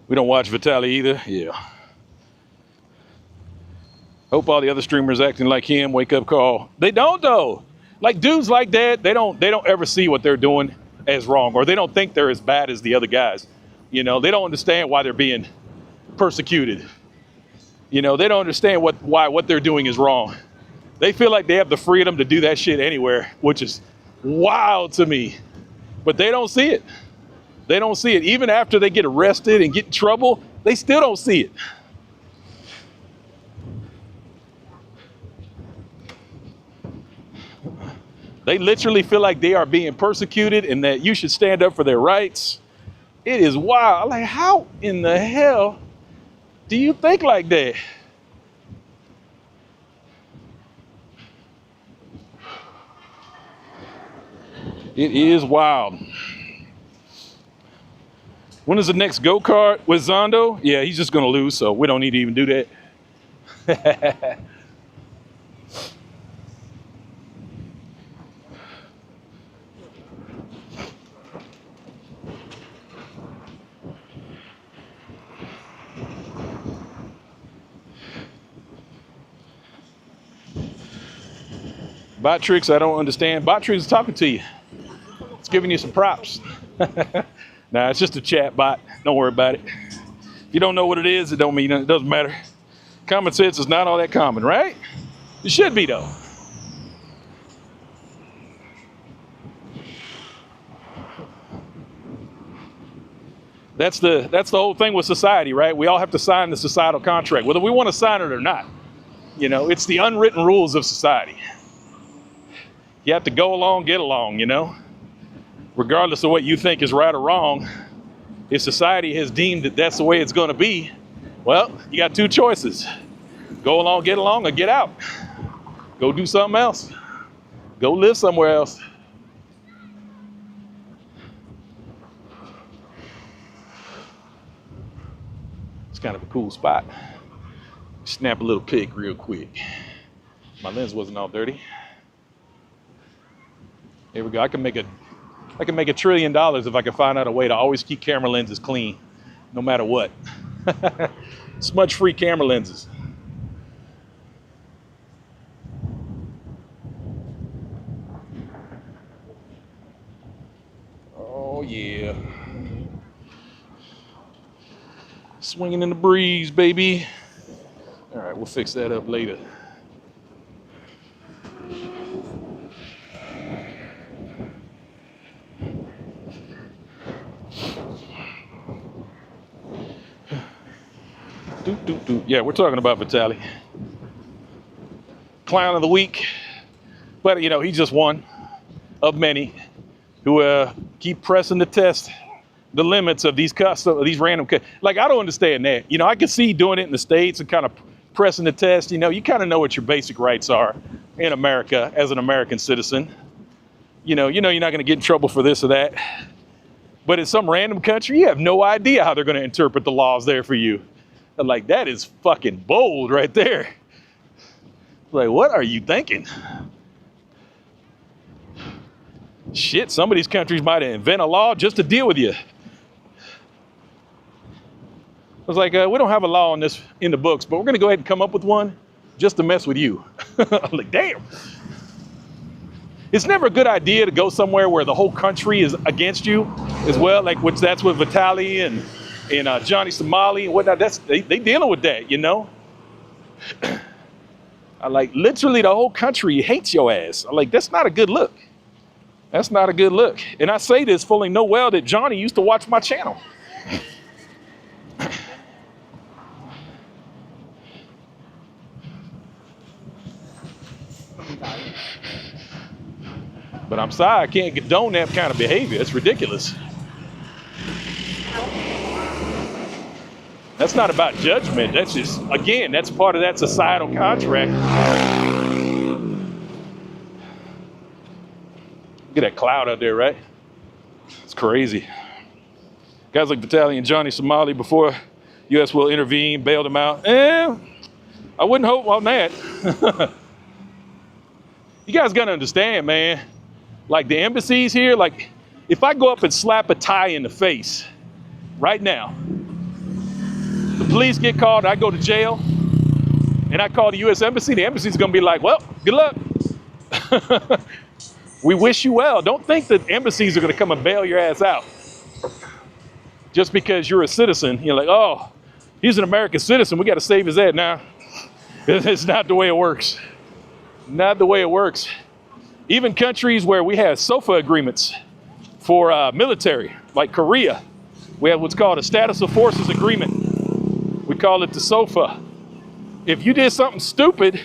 A: We don't watch Vitaly either. Yeah. Hope all the other streamers acting like him. Wake up call. They don't though. Like dudes like that, they don't ever see what they're doing as wrong, or they don't think they're as bad as the other guys. You know, they don't understand why they're being persecuted. You know, they don't understand why what they're doing is wrong. They feel like they have the freedom to do that shit anywhere, which is wild to me. But they don't see it. They don't see it. Even after they get arrested and get in trouble, they still don't see it. They literally feel like they are being persecuted and that you should stand up for their rights. It is wild. Like, how in the hell do you think like that? It is wild. When is the next go-kart with Zondo? Yeah, he's just going to lose, so we don't need to even do that. Bot tricks, I don't understand. Bot tricks is talking to you. It's giving you some props. Nah, it's just a chat bot. Don't worry about it. If you don't know what it is, it don't mean it doesn't matter. Common sense is not all that common, right? It should be though. That's the whole thing with society, right? We all have to sign the societal contract, whether we want to sign it or not. You know, it's the unwritten rules of society. You have to go along, get along, you know? Regardless of what you think is right or wrong, if society has deemed that that's the way it's going to be, well, you got two choices. Go along, or get out. Go do something else. Go live somewhere else. It's kind of a cool spot. Snap a little pic real quick. My lens wasn't all dirty. Here we go. I can make $1 trillion if I can find out a way to always keep camera lenses clean, no matter what. Smudge-free camera lenses. Oh yeah. Swinging in the breeze, baby. All right, we'll fix that up later. Yeah, we're talking about Vitaly. Clown of the week. But, you know, he's just one of many who keep pressing the test, the limits of these random, like, I don't understand that. You know, I can see doing it in the States and kind of pressing the test. You know, you kind of know what your basic rights are in America as an American citizen. You know, you're not going to get in trouble for this or that. But in some random country, you have no idea how they're going to interpret the laws there for you. And like, that is fucking bold right there. Like, what are you thinking? Shit, some of these countries might invent a law just to deal with you. I was like, we don't have a law on this in the books, but we're going to go ahead and come up with one just to mess with you. I'm like, damn. It's never a good idea to go somewhere where the whole country is against you as well, like that's with Vitaly and Johnny Somali and whatnot. They dealing with that, you know? I like, literally the whole country hates your ass. I'm like, that's not a good look. That's not a good look. And I say this fully know well that Johnny used to watch my channel. But I'm sorry, I can't condone that kind of behavior. It's ridiculous. That's not about judgment. That's just, again, that's part of that societal contract. Look at that cloud out there, right? It's crazy. Guys like Vitaly and Johnny Somali, before U.S. will intervene, bail them out. I wouldn't hope on that. You guys gotta understand, man. Like the embassies here, like if I go up and slap a Thai in the face right now, The police get called, I go to jail, and I call the U.S. Embassy. The embassy's gonna be like, well, good luck. We wish you well. Don't think that embassies are gonna come and bail your ass out. Just because you're a citizen, you're like, oh, he's an American citizen, we gotta save his head. Now, it's not the way it works. Not the way it works. Even countries where we have SOFA agreements for military, like Korea, we have what's called a status of forces agreement. We call it the SOFA. If you did something stupid,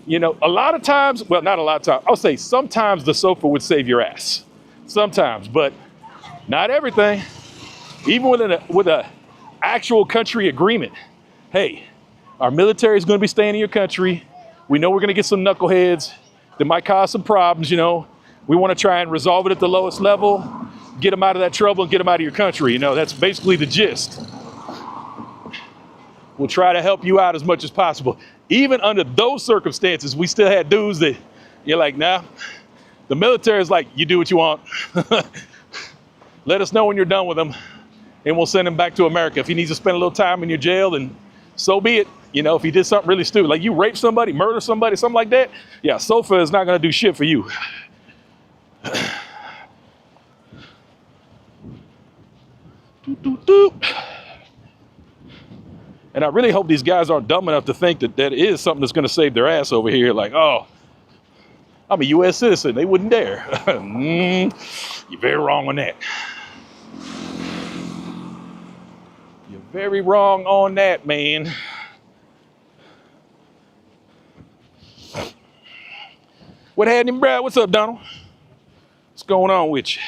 A: you know, a lot of times, well, not a lot of times, I'll say sometimes the SOFA would save your ass. Sometimes, but not everything. Even with a actual country agreement, hey, our military is going to be staying in your country. We know we're going to get some knuckleheads that might cause some problems, you know. We want to try and resolve it at the lowest level, get them out of that trouble and get them out of your country. You know, that's basically the gist. We'll try to help you out as much as possible. Even under those circumstances, we still had dudes that you're like, nah, the military is like, you do what you want. Let us know when you're done with them and we'll send him back to America. If he needs to spend a little time in your jail, then so be it. You know, if he did something really stupid, like you rape somebody, murder somebody, something like that, yeah, SOFA is not gonna do shit for you. And I really hope these guys aren't dumb enough to think that that is something that's gonna save their ass over here. Like, oh, I'm a US citizen, they wouldn't dare. You're very wrong on that. You're very wrong on that, man. What happening, Brad? What's up, Donald? What's going on with you?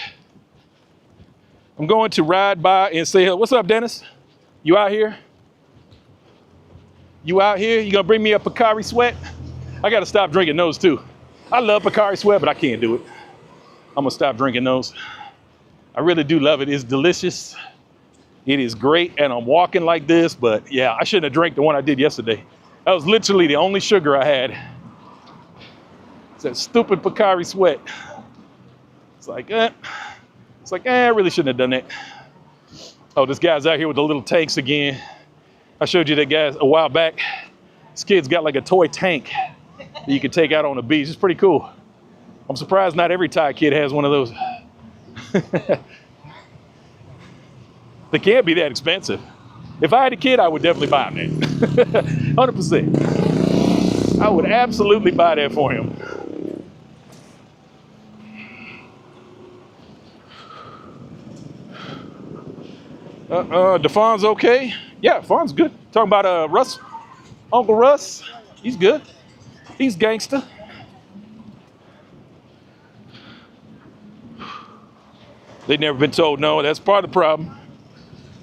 A: I'm going to ride by and say, what's up, Dennis? You out here? You out here? You gonna bring me a Pocari Sweat? I gotta stop drinking those too. I love Pocari Sweat, but I can't do it. I'm gonna stop drinking those. I really do love it. It's delicious. It is great, and I'm walking like this, but yeah, I shouldn't have drank the one I did yesterday. That was literally the only sugar I had. It's that stupid Pocari Sweat. It's like, I really shouldn't have done that. Oh, this guy's out here with the little tanks again. I showed you that guy a while back. This kid's got like a toy tank that you can take out on the beach. It's pretty cool. I'm surprised not every Thai kid has one of those. They can't be that expensive. If I had a kid, I would definitely buy him that. 100%. I would absolutely buy that for him. DeFon's okay? Yeah, Fawn's good. Talking about Russ, Uncle Russ. He's good. He's gangster. They've never been told no. That's part of the problem.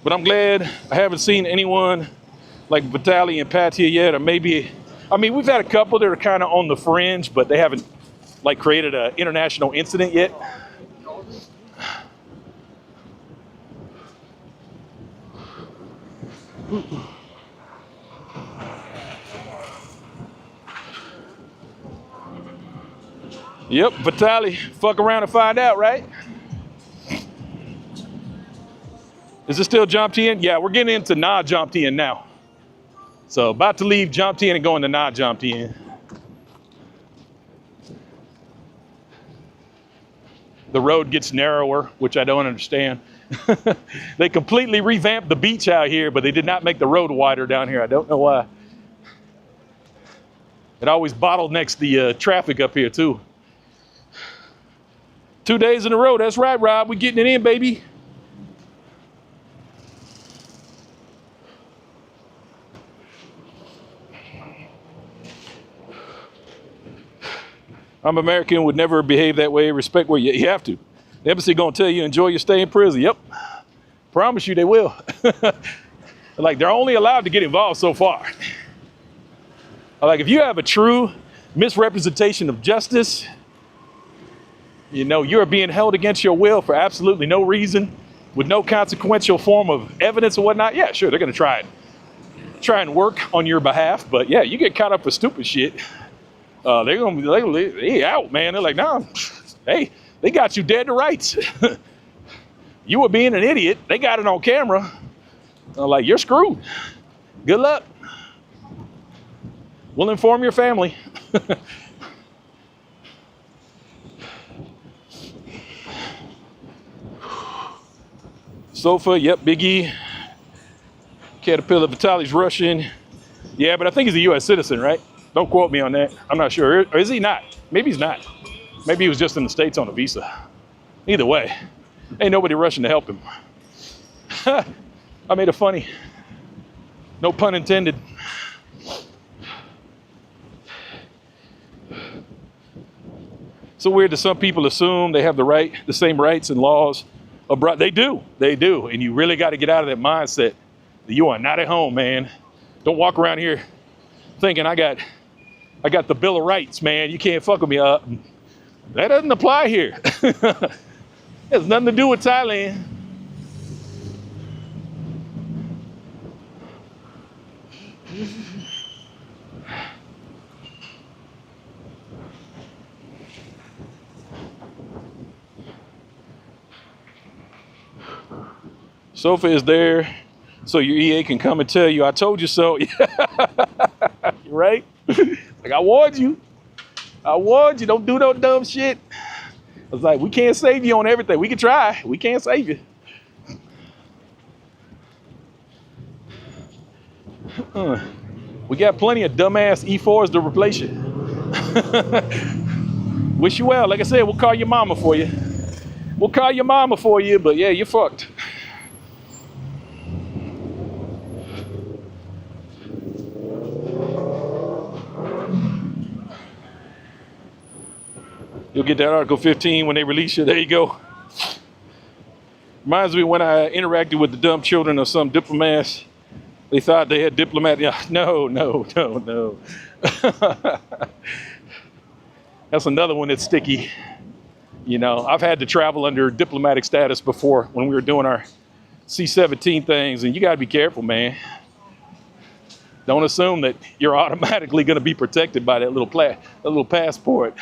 A: But I'm glad I haven't seen anyone like Pattaya and Pattaya yet, or maybe, I mean, we've had a couple that are kind of on the fringe, but they haven't like created an international incident yet. Yep, Pattaya, fuck around and find out, right? Is it still Jomtien? Yeah, we're getting into non-Jomtien now. So about to leave Jomtien and going to non-Jomtien. The road gets narrower, which I don't understand. They completely revamped the beach out here, but they did not make the road wider down here. I don't know why. It always bottlenecks the traffic up here too. 2 days in a row, that's right, Rob. We getting it in, baby. I'm American, would never behave that way, respect where you have to. The embassy gonna tell you enjoy your stay in prison. Yep, promise you they will. Like they're only allowed to get involved so far. Like if you have a true misrepresentation of justice, you know, you're being held against your will for absolutely no reason, with no consequential form of evidence or whatnot, yeah, sure, they're gonna try and work on your behalf, but yeah, you get caught up for stupid shit, they're gonna be they out, man. They're like, nah, hey, they got you dead to rights. You were being an idiot. They got it on camera. I'm like, you're screwed. Good luck. We'll inform your family. Sofa, yep, Big E. Caterpillar Vitaly's Russian. Yeah, but I think he's a U.S. citizen, right? Don't quote me on that. I'm not sure. Or is he not? Maybe he's not. Maybe he was just in the States on a visa. Either way, ain't nobody rushing to help him. I made a funny. No pun intended. So weird that some people assume they have the same rights and laws abroad. They do, and you really got to get out of that mindset that you are not at home, man. Don't walk around here thinking I got the Bill of Rights, man. You can't fuck with me. That doesn't apply here. It has nothing to do with Thailand. Sofa is there so your EA can come and tell you, I told you so. Right? Like, I warned you. Don't do no dumb shit. I was like, we can't save you on everything. We can try. We can't save you. We got plenty of dumbass E4s to replace you. Wish you well. Like I said, we'll call your mama for you. But yeah, you're fucked. You'll get that Article 15 when they release you. There you go. Reminds me when I interacted with the dumb children of some diplomats. They thought they had diplomat. Yeah, no. That's another one that's sticky. You know, I've had to travel under diplomatic status before when we were doing our C-17 things, and you got to be careful, man. Don't assume that you're automatically going to be protected by that little passport.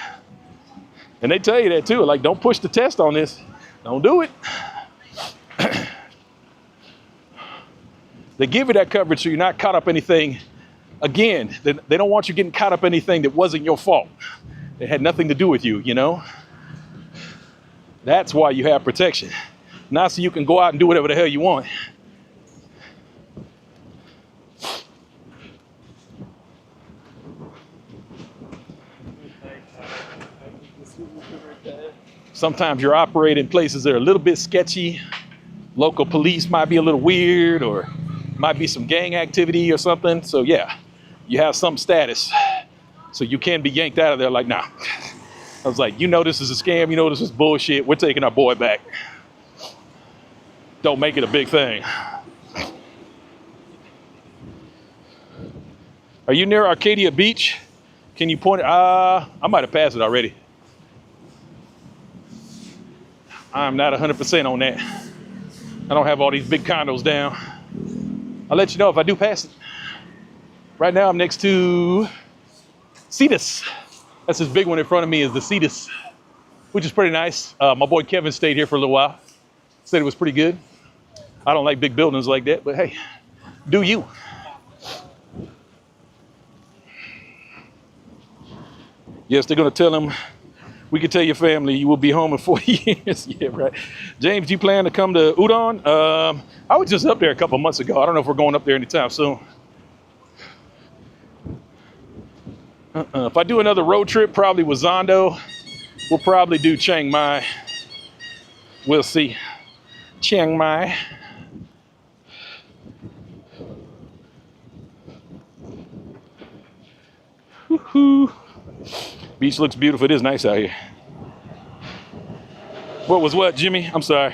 A: And they tell you that too, like, don't push the test on this. Don't do it. They give you that coverage so you're not caught up in anything. Again, they don't want you getting caught up in anything that wasn't your fault. It had nothing to do with you, you know? That's why you have protection. Not so you can go out and do whatever the hell you want. Sometimes you're operating places that are a little bit sketchy. Local police might be a little weird, or might be some gang activity or something. So yeah, you have some status. So you can be yanked out of there like, nah. I was like, you know this is a scam, you know this is bullshit. We're taking our boy back. Don't make it a big thing. Are you near Arcadia Beach? Can you point it? I might have passed it already. I'm not 100% on that. I don't have all these big condos down. I'll let you know if I do pass it. Right now I'm next to Cetus. That's this big one in front of me is the Cetus, which is pretty nice. My boy Kevin stayed here for a little while. Said it was pretty good. I don't like big buildings like that, but hey, do you. Yes, they're gonna tell him, we can tell your family you will be home in 40 years. Yeah, right. James, do you plan to come to Udon? I was just up there a couple months ago. I don't know if we're going up there anytime soon. If I do another road trip, probably with Zondo, we'll probably do Chiang Mai. We'll see. Chiang Mai. Woo-hoo. Beach looks beautiful. It is nice out here. What was what, Jimmy? I'm sorry.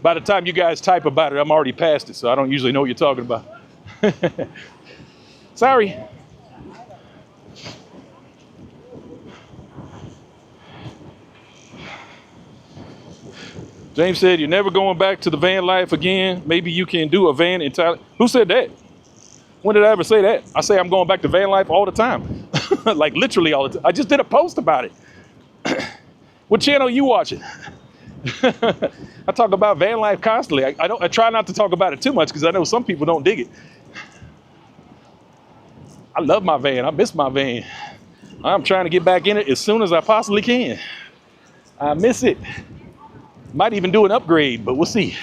A: By the time you guys type about it, I'm already past it, so I don't usually know what you're talking about. Sorry. James said, you're never going back to the van life again. Maybe you can do a van in Thailand. Who said that? When did I ever say that? I say I'm going back to van life all the time. Like literally all the time. I just did a post about it. What channel are you watching? I talk about van life constantly. I try not to talk about it too much because I know some people don't dig it. I love my van. I miss my van. I'm trying to get back in it as soon as I possibly can. I miss it. Might even do an upgrade, but we'll see.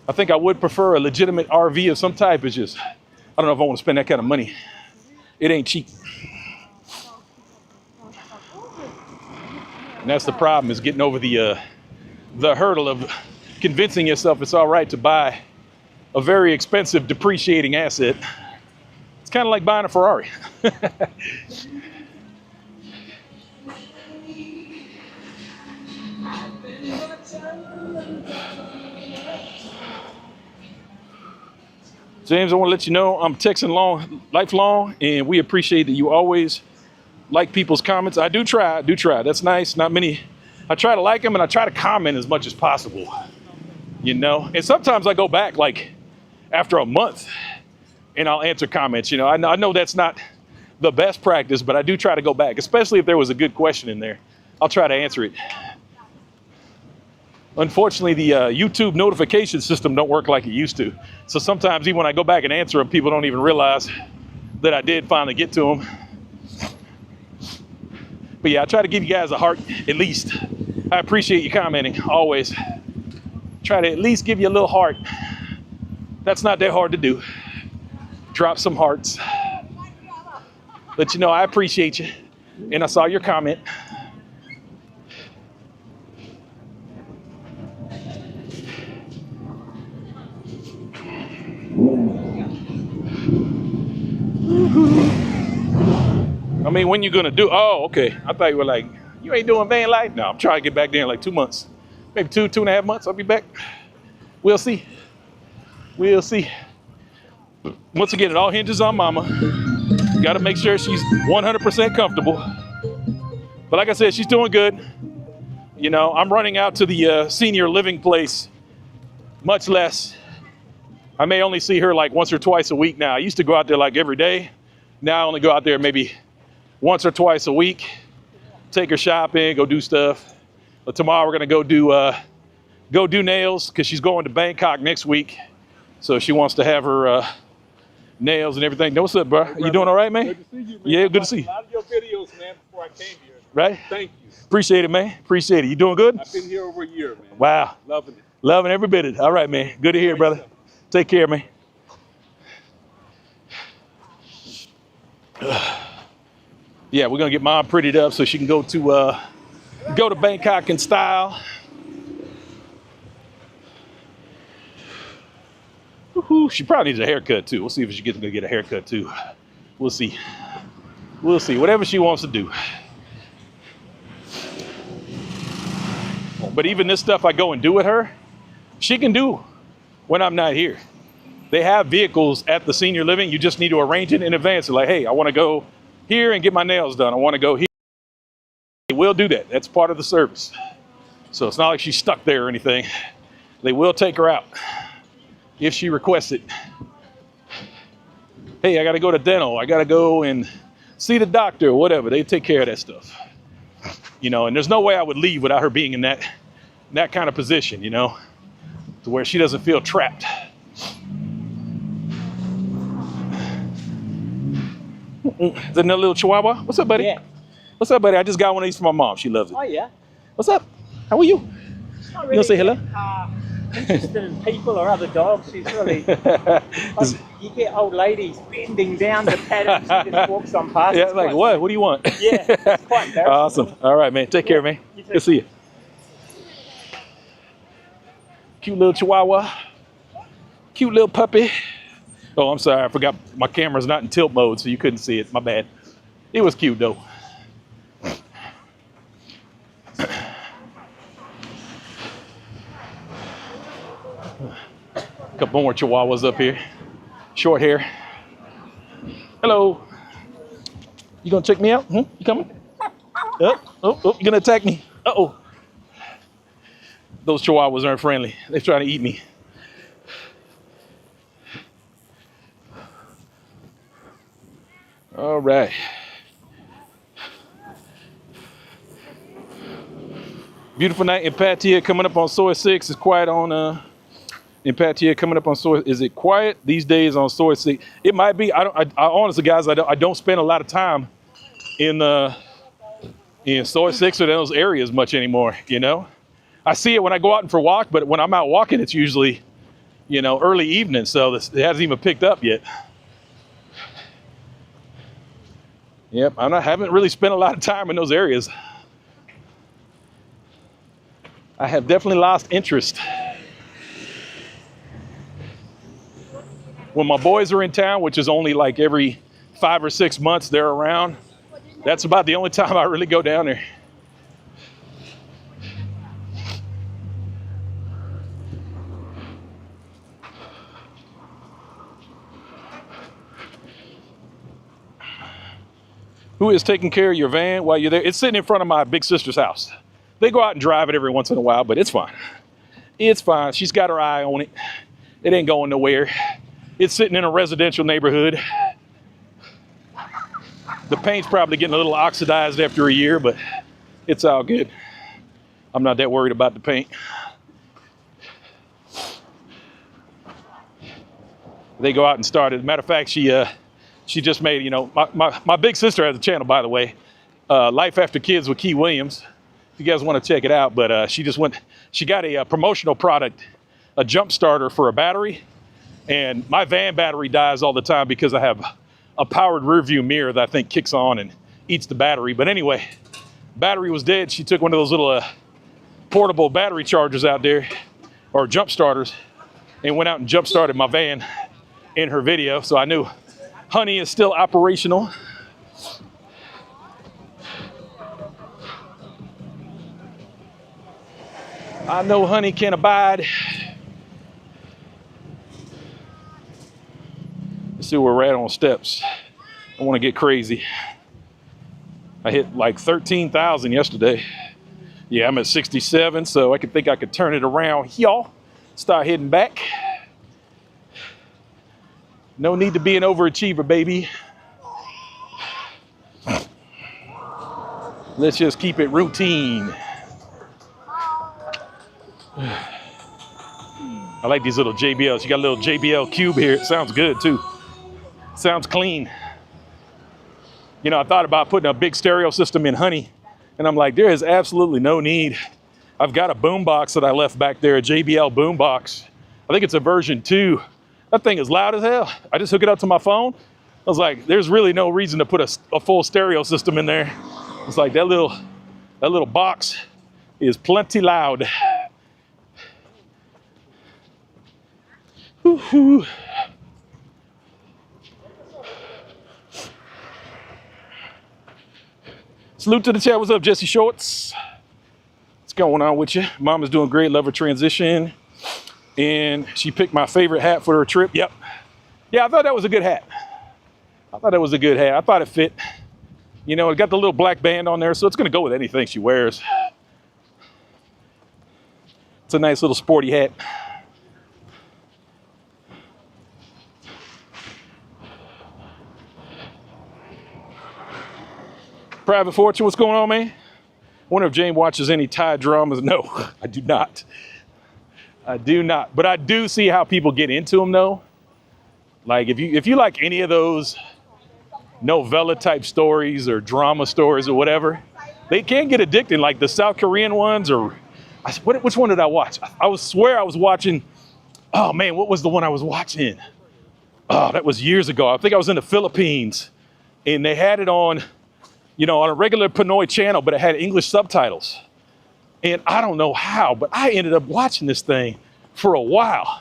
A: I think I would prefer a legitimate RV of some type. It's just, I don't know if I want to spend that kind of money. It ain't cheap. And that's the problem, is getting over the hurdle of convincing yourself it's all right to buy a very expensive depreciating asset. It's kind of like buying a Ferrari. James, I want to let you know I'm Texan lifelong, and we appreciate that you always like people's comments. I do try. That's nice. Not many. I try to like them, and I try to comment as much as possible, you know? And sometimes I go back like after a month and I'll answer comments, you know? I know that's not the best practice, but I do try to go back, especially if there was a good question in there. I'll try to answer it. Unfortunately, the YouTube notification system don't work like it used to. So sometimes even when I go back and answer them, people don't even realize that I did finally get to them. But yeah, I try to give you guys a heart, at least. I appreciate you commenting, always. Try to at least give you a little heart. That's not that hard to do. Drop some hearts. Let you know I appreciate you. And I saw your comment. I mean, when you gonna do? Oh, okay. I thought you were like, you ain't doing van life? No, I'm trying to get back there in like 2 months. Maybe 2.5 months, I'll be back. We'll see. We'll see. Once again, it all hinges on mama. Got to make sure she's 100% comfortable. But like I said, she's doing good. You know, I'm running out to the senior living place much less. I may only see her like once or twice a week now. I used to go out there like every day. Now I only go out there maybe once or twice a week. Take her shopping, go do stuff. But tomorrow we're gonna go do nails because she's going to Bangkok next week. So she wants to have her nails and everything. What's up, bro? Hey, you doing all right, man?
B: Good to see you, man.
A: Yeah, good to see you.
B: A lot of your videos, man, before I came here.
A: Right?
B: Thank you.
A: Appreciate it, man. Appreciate it. You doing good?
B: I've been here over a year, man.
A: Wow.
B: Loving it.
A: Loving every bit of it. All right, man. Good to hear, brother. Take care, man. Yeah, we're gonna get mom prettied up so she can go to Bangkok in style. Woo-hoo. She probably needs a haircut too. We'll see if she gets to get a haircut too. We'll see. We'll see. Whatever she wants to do. But even this stuff I go and do with her, she can do when I'm not here. They have vehicles at the senior living. You just need to arrange it in advance. Like, hey, I want to go here and get my nails done. I want to go here. They will do that. That's part of the service. So it's not like she's stuck there or anything. They will take her out if she requests it. Hey, I got to go to dental. I got to go and see the doctor or whatever. They take care of that stuff. You know, and there's no way I would leave without her being in that kind of position, you know, to where she doesn't feel trapped. Is that another little chihuahua? What's up, buddy?
C: Yeah.
A: What's up, buddy? I just got one of these for my mom. She loves it.
C: Oh, yeah.
A: What's up? How are you?
C: Not
A: You gonna say hello?
C: Interested in people or other dogs. She's really. You get old ladies bending down to pet her and she just walks on past.
A: Yeah, like what? What do you want?
C: Yeah, it's quite embarrassing.
A: Awesome. All right, man. Take care, man.
C: You too.
A: Good to see you. Cute little chihuahua. Cute little puppy. Oh, I'm sorry. I forgot my camera's not in tilt mode, so you couldn't see it. My bad. It was cute, though. A couple more chihuahuas up here. Short hair. Hello. You gonna check me out? You coming? Oh, you gonna attack me? Uh-oh. Those chihuahuas aren't friendly. They're trying to eat me. All right. Beautiful night in Pattaya coming up on Soy 6. It's quiet on in Pattaya coming up on Soy. Is it quiet these days on Soy 6? It might be. I honestly, guys, I don't spend a lot of time in Soy 6 or those areas much anymore, you know? I see it when I go out for a walk, but when I'm out walking, it's usually, you know, early evening, so it hasn't even picked up yet. Yep, haven't really spent a lot of time in those areas. I have definitely lost interest. When my boys are in town, which is only like every 5 or 6 months they're around, that's about the only time I really go down there. Who is taking care of your van while you're there? It's sitting in front of my big sister's house. They go out and drive it every once in a while, but it's fine. It's fine. She's got her eye on it. It ain't going nowhere. It's sitting in a residential neighborhood. The paint's probably getting a little oxidized after a year, but it's all good. I'm not that worried about the paint. They go out and start it. As a matter of fact, she just made, you know, my big sister has a channel, by the way, Life After Kids with Key Williams. If you guys want to check it out, but she got a promotional product, a jump starter for a battery, and my van battery dies all the time because I have a powered rear view mirror that I think kicks on and eats the battery. But anyway, battery was dead. She took one of those little portable battery chargers out there, or jump starters, and went out and jump started my van in her video. So I knew Honey is still operational. I know Honey can abide. Let's see where we're at on steps. I want to get crazy. I hit like 13,000 yesterday. Yeah, I'm at 67, so I think I could turn it around, y'all. Start heading back. No need to be an overachiever, baby. Let's just keep it routine. I like these little JBLs. You got a little JBL cube here. It sounds good too. Sounds clean. You know, I thought about putting a big stereo system in Honey, and I'm like, there is absolutely no need. I've got a boombox that I left back there, a JBL boombox. I think it's a version 2. That thing is loud as hell. I just hook it up to my phone. I was like, there's really no reason to put a full stereo system in there. It's like that little box is plenty loud. Woo-hoo. Salute to the chat. What's up, Jesse Shorts? What's going on with you? Mom is doing great. Love her transition. And she picked my favorite hat for her trip. Yep. Yeah, I thought that was a good hat. I thought it fit. You know, it got the little black band on there, so it's going to go with anything she wears. It's a nice little sporty hat. Private Fortune, what's going on, man? I wonder if Jane watches any Thai dramas. No, I do not. I do not. But I do see how people get into them, though. Like, if you like any of those novella type stories or drama stories or whatever, they can get addicting, like the South Korean ones. Or which one did I watch? I swear I was watching, oh man, what was the one I was watching? Oh, that was years ago. I think I was in the Philippines, and they had it on, you know, on a regular Pinoy channel, but it had English subtitles. And I don't know how, but I ended up watching this thing for a while.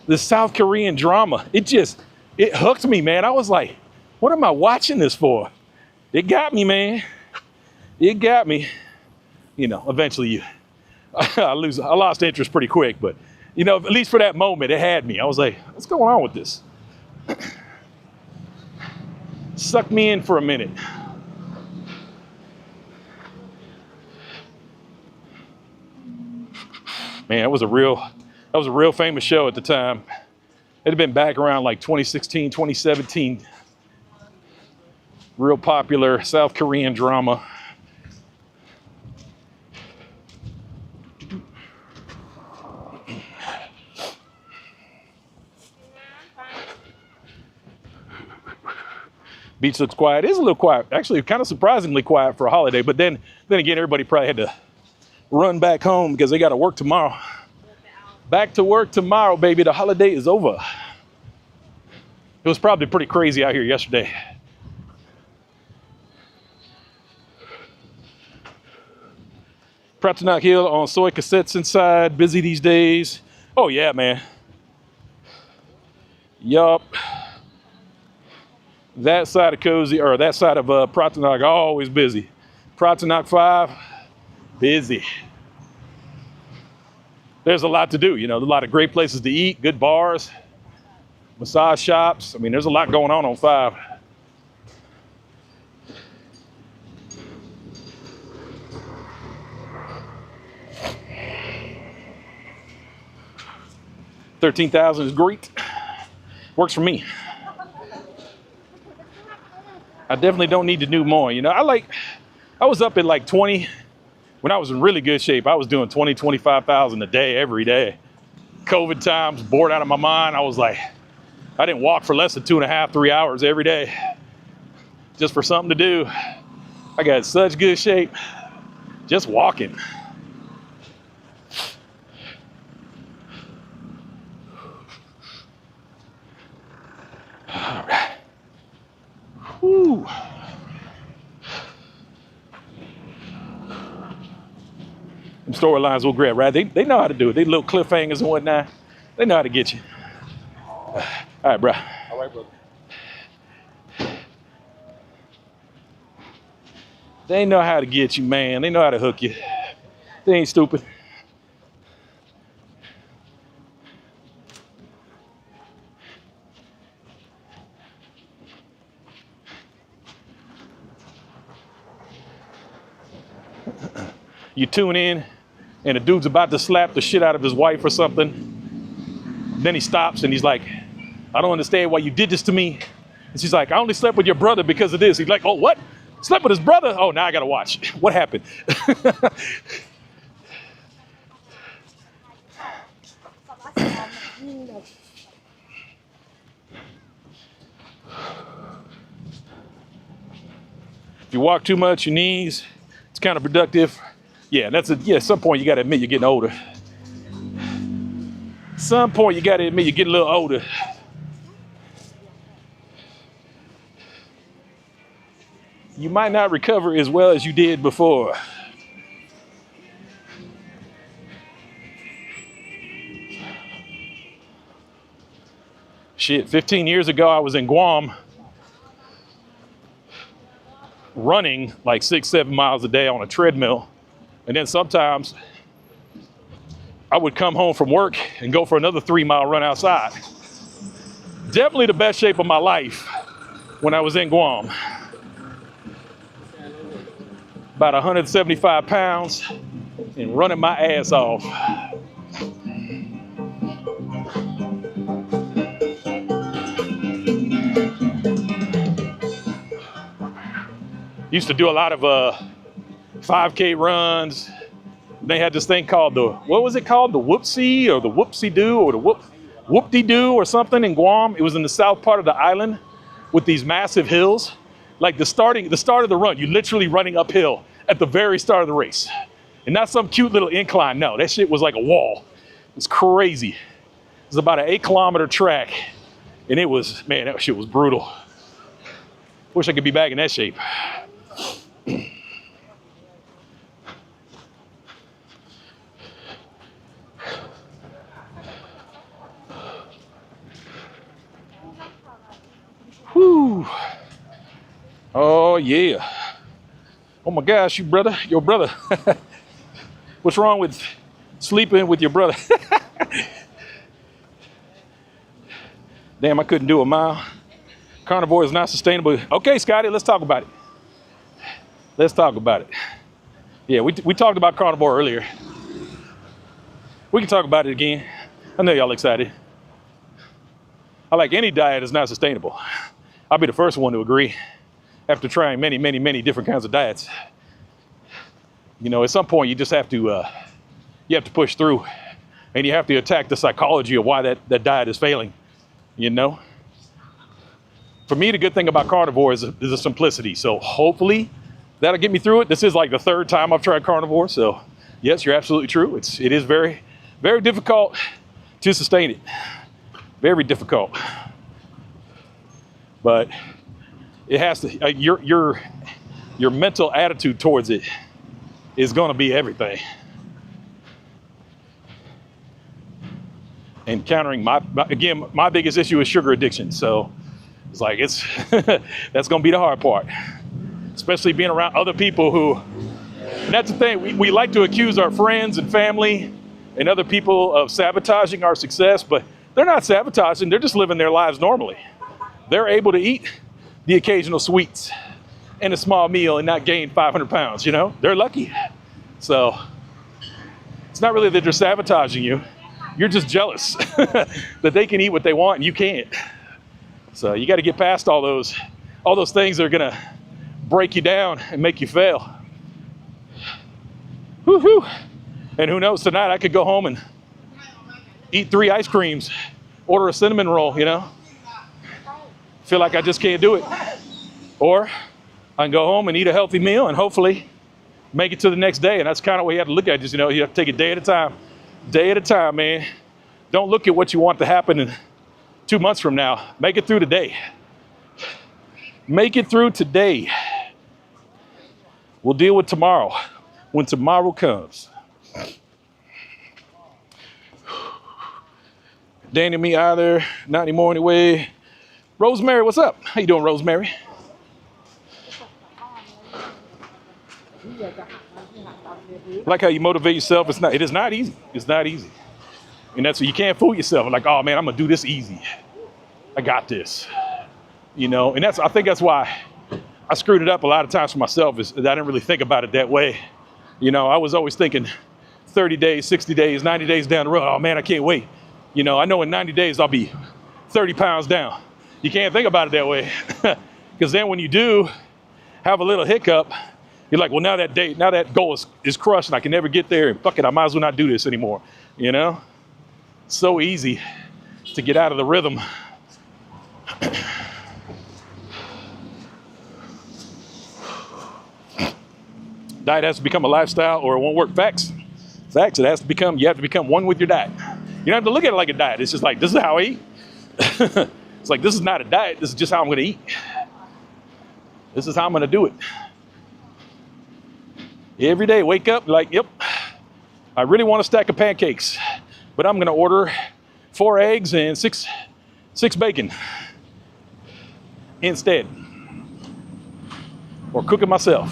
A: The South Korean drama, it hooked me, man. I was like, what am I watching this for? It got me, man. It got me. You know, eventually I lost interest pretty quick, but you know, at least for that moment, it had me. I was like, what's going on with this? Sucked me in for a minute. Man, that was a real famous show at the time. It had been back around like 2016, 2017. Real popular South Korean drama. Beach looks quiet. It is a little quiet. Actually, kind of surprisingly quiet for a holiday. But then again, everybody probably had to run back home because they got to work tomorrow. Back to work tomorrow, baby. The holiday is over. It was probably pretty crazy out here yesterday. Pattaya Hill on soy cassettes inside. Busy these days. Oh yeah, man. Yup. That side of Cozy, or that side of Pattaya, always busy. Pattaya 5, busy. There's a lot to do, you know, a lot of great places to eat, good bars, massage shops. I mean, there's a lot going on 5. $13,000 is great. Works for me. I definitely don't need to do more. You know, I was up at like 20 when I was in really good shape. I was doing 20, 25,000 a day every day. COVID times, bored out of my mind. I was like, I didn't walk for less than 2.5, 3 hours every day just for something to do. I got such good shape just walking. All right. Whew. Them storylines will grab, right? They know how to do it. They little cliffhangers and whatnot. They know how to get you. All right, bro.
B: All right, brother.
A: They know how to get you, man. They know how to hook you. They ain't stupid. You tune in and a dude's about to slap the shit out of his wife or something. Then he stops and he's like, I don't understand why you did this to me. And she's like, I only slept with your brother because of this. He's like, oh, what? Slept with his brother? Oh, now I gotta watch. What happened? If you walk too much, your knees, it's counterproductive. Yeah, at some point you gotta admit you're getting older. Some point you gotta admit you're getting a little older. You might not recover as well as you did before. Shit, 15 years ago I was in Guam running like 6-7 miles a day on a treadmill. And then sometimes I would come home from work and go for another 3-mile run outside. Definitely the best shape of my life when I was in Guam. About 175 pounds and running my ass off. Used to do a lot of 5K runs. They had this thing called what was it called? The Whoopsie or the Whoopsie-Doo or the Whoop-de-Doo or something in Guam. It was in the south part of the island with these massive hills. Like the start of the run, you're literally running uphill at the very start of the race. And not some cute little incline, no, that shit was like a wall. It was crazy. It was about an 8-kilometer track. And it was, man, that shit was brutal. Wish I could be back in that shape. Whew. Oh yeah. Oh my gosh, your brother. What's wrong with sleeping with your brother? Damn, I couldn't do a mile. Carnivore is not sustainable. Okay, Scotty, let's talk about it. Let's talk about it. Yeah, we talked about carnivore earlier. We can talk about it again. I know y'all excited. I like any diet is not sustainable. I'll be the first one to agree after trying many, many, many different kinds of diets. You know, at some point you just have to, push through and you have to attack the psychology of why that diet is failing, you know? for me, the good thing about Carnivore is the simplicity. So hopefully that'll get me through it. This is like the 3rd time I've tried Carnivore. So yes, you're absolutely true. It is very, very difficult to sustain it. Very difficult. But it has to, your mental attitude towards it is going to be everything. And countering my biggest issue is sugar addiction. So it's like, that's going to be the hard part, especially being around other people who, and that's the thing, we like to accuse our friends and family and other people of sabotaging our success, but they're not sabotaging, they're just living their lives normally. They're able to eat the occasional sweets and a small meal and not gain 500 pounds, you know? They're lucky. So it's not really that they're sabotaging you. You're just jealous that they can eat what they want and you can't. So you got to get past all those things that are going to break you down and make you fail. Woo-hoo. And who knows, tonight I could go home and eat 3 ice creams, order a cinnamon roll, you know? Feel like I just can't do it. Or I can go home and eat a healthy meal and hopefully make it to the next day. And that's kind of what you have to look at. Just, you know, you have to take it day at a time. Day at a time, man. Don't look at what you want to happen in 2 months from now. Make it through today. Make it through today. We'll deal with tomorrow when tomorrow comes. Danny and me either, not anymore anyway. Rosemary, what's up? How you doing, Rosemary? Like how you motivate yourself. It is not easy. It's not easy. And that's, you can't fool yourself. Like, oh man, I'm gonna do this easy. I got this. You know, and I think that's why I screwed it up a lot of times for myself, is that I didn't really think about it that way. You know, I was always thinking 30 days, 60 days, 90 days down the road, oh man, I can't wait. You know, I know in 90 days I'll be 30 pounds down. You can't think about it that way. Because then when you do have a little hiccup, you're like, well, now that goal is crushed and I can never get there, and fuck it, I might as well not do this anymore. You know? So easy to get out of the rhythm. Diet has to become a lifestyle or it won't work. Facts. You have to become one with your diet. You don't have to look at it like a diet. It's just like, this is how I eat. It's like, this is not a diet. This is just how I'm going to eat. This is how I'm going to do it. Every day, wake up, like, yep, I really want a stack of pancakes, but I'm going to order 4 eggs and 6 bacon instead, or cook it myself.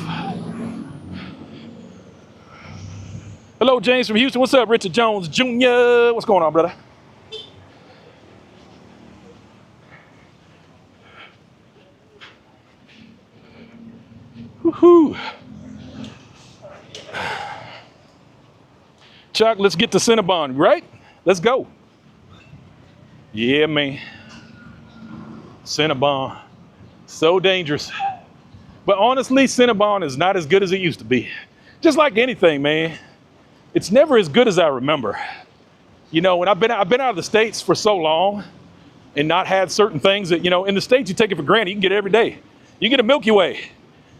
A: Hello, James from Houston. What's up, Richard Jones Jr.? What's going on, brother? Woohoo. Chuck, let's get to Cinnabon, right? Let's go. Yeah, man. Cinnabon. So dangerous. But honestly, Cinnabon is not as good as it used to be. Just like anything, man. It's never as good as I remember. You know, when I've been out of the States for so long and not had certain things that, you know, in the States you take it for granted. You can get it every day. You get a Milky Way.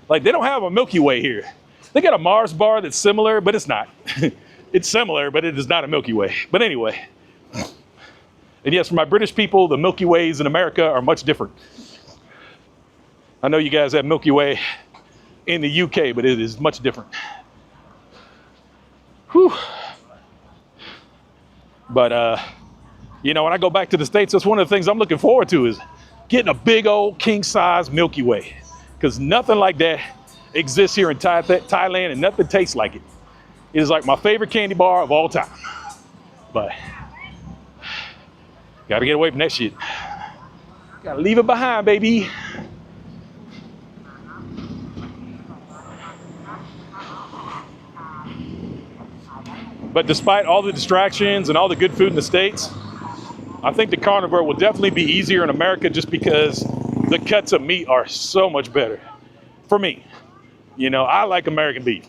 A: Like, they don't have a Milky Way here. They got a Mars bar that's similar, but it's not. It's similar, but it is not a Milky Way. But anyway. And yes, for my British people, the Milky Ways in America are much different. I know you guys have Milky Way in the UK, but it is much different. Whew. But, you know, when I go back to the States, that's one of the things I'm looking forward to, is getting a big old king-size Milky Way. Because nothing like that exists here in Thailand, and nothing tastes like it. It is like my favorite candy bar of all time. But gotta get away from that shit. Gotta leave it behind, baby. But despite all the distractions and all the good food in the States, I think the Carnivore will definitely be easier in America, just because the cuts of meat are so much better for me. You know, I like American beef.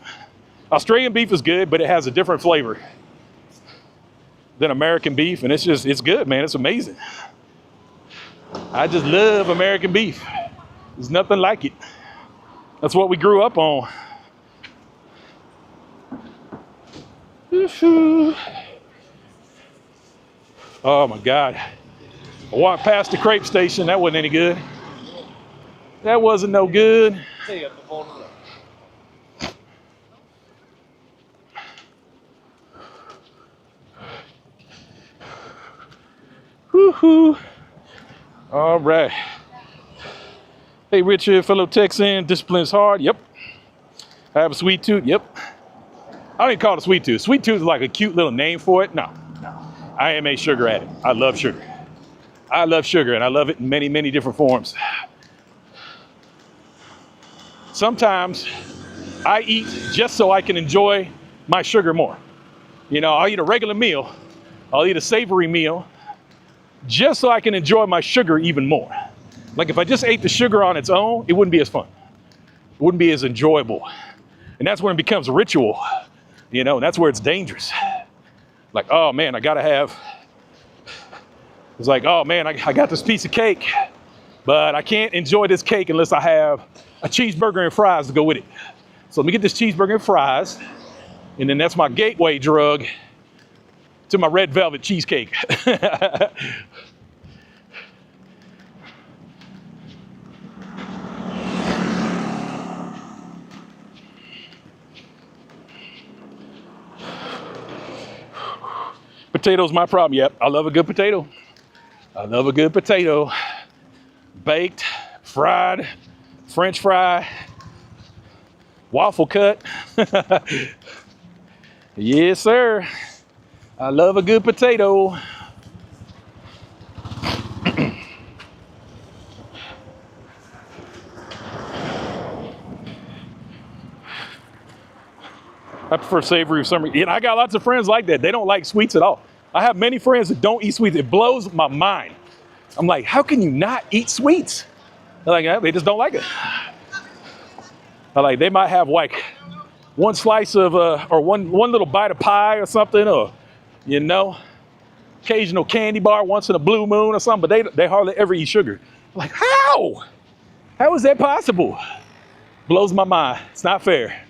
A: Australian beef is good, but it has a different flavor than American beef, and it's good, man. It's amazing. I just love American beef. There's nothing like it. That's what we grew up on. Oh my God. I walked past the crepe station. That wasn't any good. That wasn't no good. Woo-hoo. All right. Hey, Richard, fellow Texan, discipline is hard. Yep. I have a sweet tooth. Yep. I don't even call it a sweet tooth. Sweet tooth is like a cute little name for it. No. I am a sugar addict. I love sugar. I love sugar, and I love it in many, many different forms. Sometimes I eat just so I can enjoy my sugar more. You know, I'll eat a regular meal. I'll eat a savory meal just so I can enjoy my sugar even more. Like if I just ate the sugar on its own, it wouldn't be as fun. It wouldn't be as enjoyable. And that's when it becomes a ritual, you know, and that's where it's dangerous. Like, oh man, I gotta have, it's like, oh man, I got this piece of cake, but I can't enjoy this cake unless I have a cheeseburger and fries to go with it. So let me get this cheeseburger and fries, and then that's my gateway drug to my red velvet cheesecake. Potato's my problem. Yep, I love a good potato. I love a good potato. Baked, fried, French fry, waffle cut. Yes, sir. I love a good potato. I prefer savory for some reason. I got lots of friends like that. They don't like sweets at all. I have many friends that don't eat sweets. It blows my mind. I'm like, how can you not eat sweets? They're like, they just don't like it. Like, they might have like one slice of, or one little bite of pie or something, or, you know, occasional candy bar once in a blue moon or something, but they hardly ever eat sugar. I'm like, how? How is that possible? Blows my mind. It's not fair.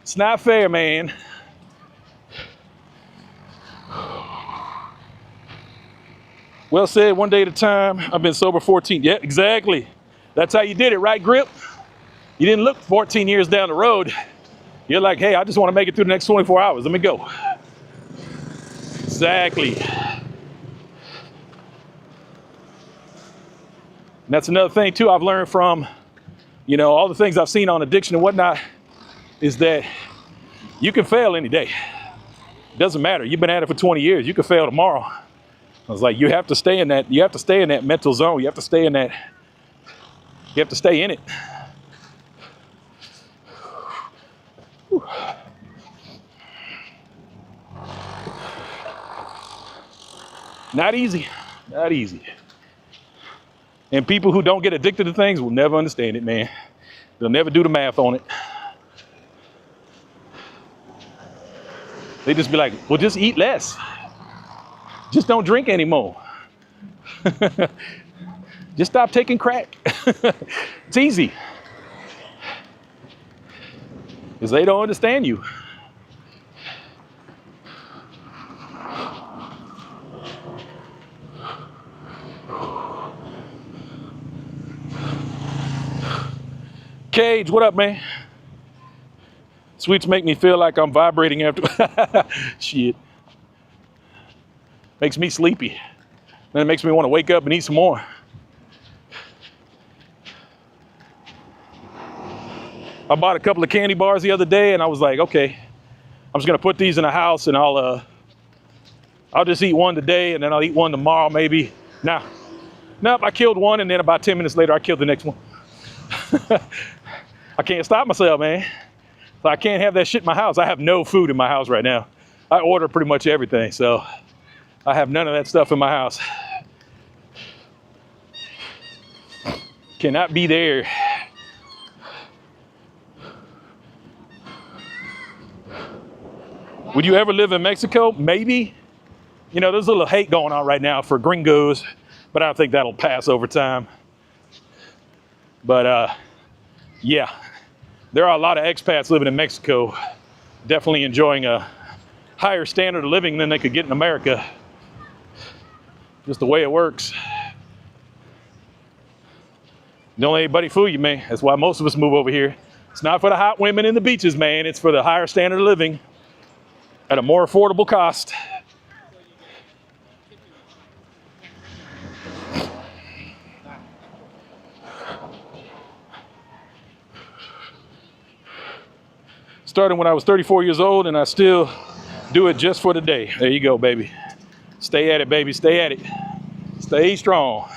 A: It's not fair, man. Well said, one day at a time. I've been sober 14. Yeah, exactly. That's how you did it, right, Grip? You didn't look 14 years down the road. You're like, hey, I just want to make it through the next 24 hours. Let me go. Exactly. And that's another thing, too, I've learned from, you know, all the things I've seen on addiction and whatnot, is that you can fail any day. It doesn't matter. You've been at it for 20 years. You can fail tomorrow. I was like, you have to stay in that. You have to stay in that mental zone. You have to stay in that. You have to stay in it. Whew. Not easy. Not easy. And people who don't get addicted to things will never understand it, man. They'll never do the math on it. They just be like, well, just eat less. Just don't drink anymore. Just stop taking crack. It's easy. Because they don't understand you. Cage, what up, man? Sweets make me feel like I'm vibrating after. Shit. Makes me sleepy. Then it makes me want to wake up and eat some more. I bought a couple of candy bars the other day and I was like, okay, I'm just gonna put these in the house and I'll just eat one today and then I'll eat one tomorrow maybe. Nah, nope, I killed one and then about 10 minutes later I killed the next one. I can't stop myself, man. So I can't have that shit in my house. I have no food in my house right now. I order pretty much everything, so I have none of that stuff in my house. Cannot be there. Would you ever live in Mexico? Maybe. You know, there's a little hate going on right now for gringos but I don't think that'll pass over time. But yeah, there are a lot of expats living in Mexico, definitely enjoying a higher standard of living than they could get in America. Just the way it works. Don't let anybody fool you, man. That's why most of us move over here. It's not for the hot women in the beaches, man. It's for the higher standard of living at a more affordable cost. Started when I was 34 years old, and I still do it just for the day. There you go, baby. Stay at it, baby. Stay at it. Stay strong.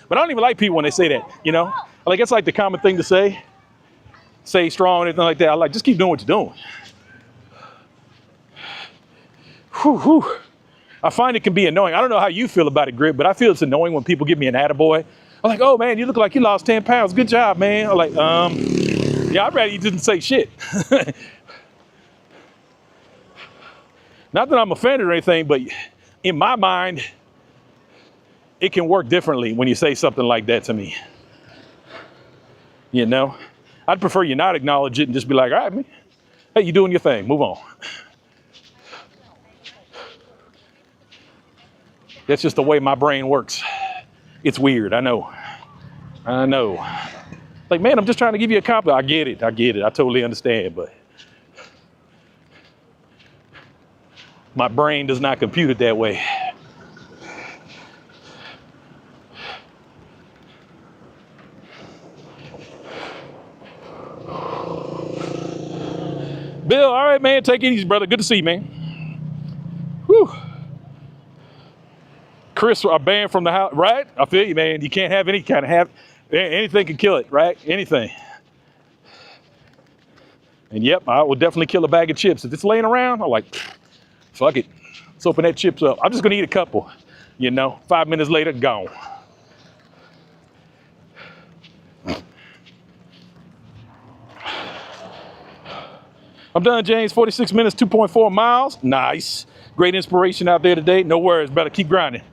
A: But I don't even like people when they say that, you know? Like, it's like the common thing to say. Stay strong, anything like that. I like, just keep doing what you're doing. Whew, whew. I find it can be annoying. I don't know how you feel about it, Grip, but I feel it's annoying when people give me an attaboy. I'm like, oh, man, you look like you lost 10 pounds. Good job, man. I'm like, yeah, I'd rather you didn't say shit. Not that I'm offended or anything, but in my mind, it can work differently when you say something like that to me. You know? I'd prefer you not acknowledge it and just be like, all right, man, hey, you doing your thing, move on. That's just the way my brain works. It's weird, I know. I know. Like, man, I'm just trying to give you a compliment. I get it, I totally understand, but my brain does not compute it that way. Bill, all right, man, take it easy, brother. Good to see you, man. Whew. Chris, our band from the house, right? I feel you, man. You can't have any kind of anything can kill it, right? Anything. And yep, I will definitely kill a bag of chips. If it's laying around, I'm like, fuck it. Let's open that chips up. I'm just gonna eat a couple, you know, 5 minutes later, gone. I'm done, James. 46 minutes, 2.4 miles. Nice. Great inspiration out there today. No worries, brother. Keep grinding.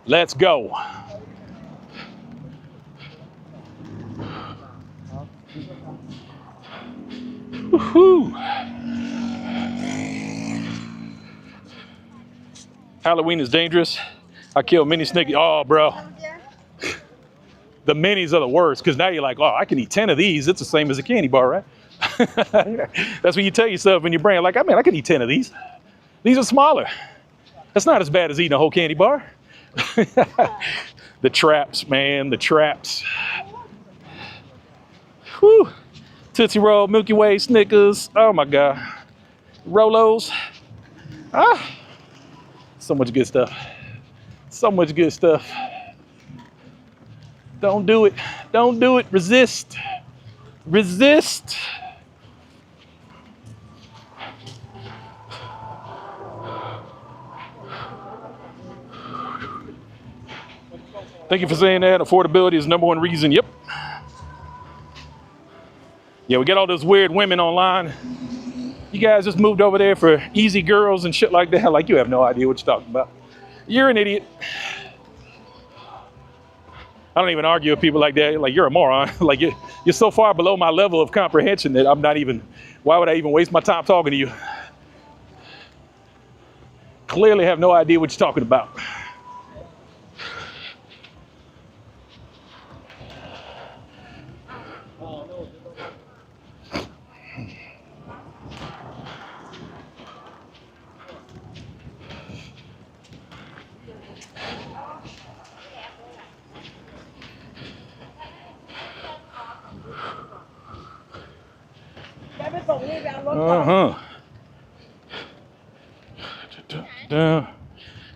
A: Let's go. Woo-hoo. Halloween is dangerous. I killed mini Snickers. Oh, bro. The minis are the worst because now you're like, oh, I can eat 10 of these. It's the same as a candy bar, right? That's what you tell yourself in your brain. Like, I mean, I can eat 10 of these. These are smaller. That's not as bad as eating a whole candy bar. The traps, man, the traps. Whew. Tootsie Roll, Milky Way, Snickers. Oh my God. Rolos. Ah. So much good stuff. So much good stuff. Don't do it. Don't do it. Resist. Resist. Thank you for saying that. Affordability is the #1 reason. Yep. Yeah, we get all those weird women online. You guys just moved over there for easy girls and shit like that. Like, you have no idea what you're talking about. You're an idiot. I don't even argue with people like that. Like, you're a moron. Like, you're so far below my level of comprehension that I'm not even, why would I even waste my time talking to you? Clearly have no idea what you're talking about.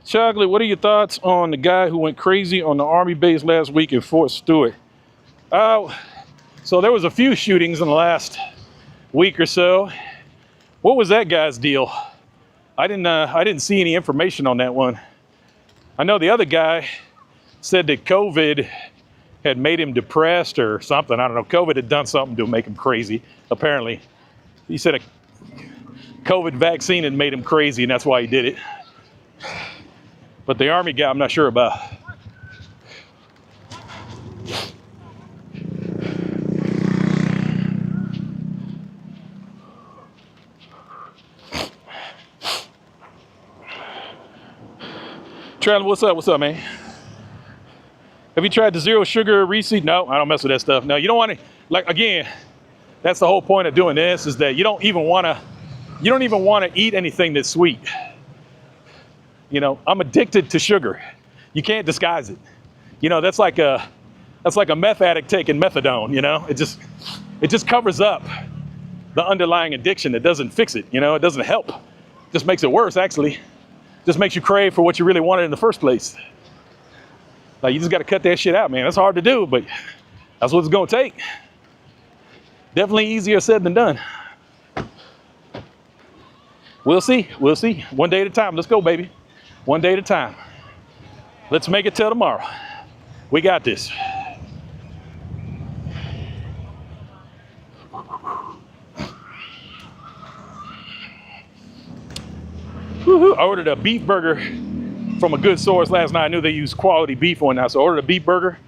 A: Chocolate, what are your thoughts on the guy who went crazy on the Army base last week in Fort Stewart? So there was a few shootings in the last week or so. What was that guy's deal? I didn't see any information on that one. I know the other guy said that COVID had made him depressed or something. I don't know. COVID had done something to make him crazy, apparently. He said a COVID vaccine had made him crazy, and that's why he did it. But the Army guy, I'm not sure about. Traveling, what's up? What's up, man? Have you tried the zero sugar Reese? No, I don't mess with that stuff. No, you don't want to, like, again, that's the whole point of doing this, is that you don't even want to eat anything that's sweet. You know, I'm addicted to sugar. You can't disguise it. You know, that's like a meth addict taking methadone, you know? It just covers up the underlying addiction. It doesn't fix it, you know? It doesn't help. It just makes it worse, actually. Just makes you crave for what you really wanted in the first place. Like, you just got to cut that shit out, man. That's hard to do, but that's what it's going to take. Definitely easier said than done. We'll see. We'll see. One day at a time. Let's go, baby. One day at a time. Let's make it till tomorrow. We got this. Woo-hoo. I ordered a beef burger from a good source last night. I knew they use quality beef on now, so I ordered a beef burger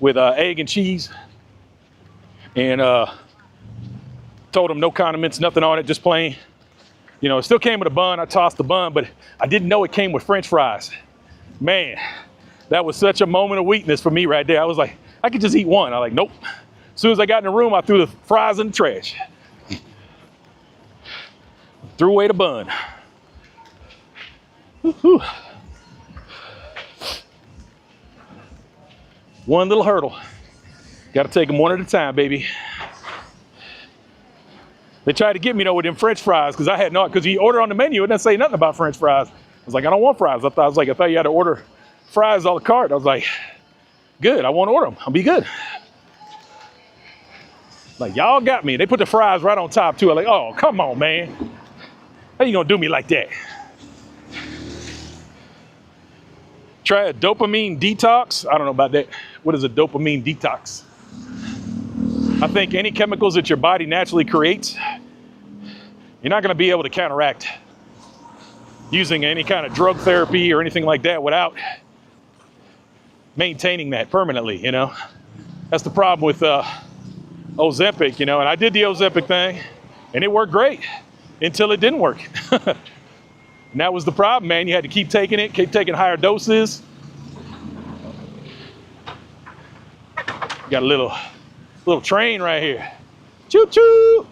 A: with egg and cheese, and told them no condiments, nothing on it, just plain. You know, it still came with a bun. I tossed the bun, but I didn't know it came with French fries. Man, that was such a moment of weakness for me right there. I was like, I could just eat one. I was like, nope. As soon as I got in the room, I threw the fries in the trash. Threw away the bun. Woo-hoo. One little hurdle. Got to take them one at a time, baby. They tried to get me, though, with them French fries, because I had no, because you order on the menu, it doesn't say nothing about French fries. I was like, I don't want fries. I thought you had to order fries a la carte. I was like, good, I won't order them. I'll be good. Like, y'all got me. They put the fries right on top, too. I'm like, oh, come on, man. How you gonna do me like that? Try a dopamine detox. I don't know about that. What is a dopamine detox? I think any chemicals that your body naturally creates, you're not going to be able to counteract using any kind of drug therapy or anything like that without maintaining that permanently, you know? That's the problem with Ozempic, you know? And I did the Ozempic thing, and it worked great until it didn't work. And that was the problem, man. You had to keep taking it, keep taking higher doses. Got a little train right here. Choo choo.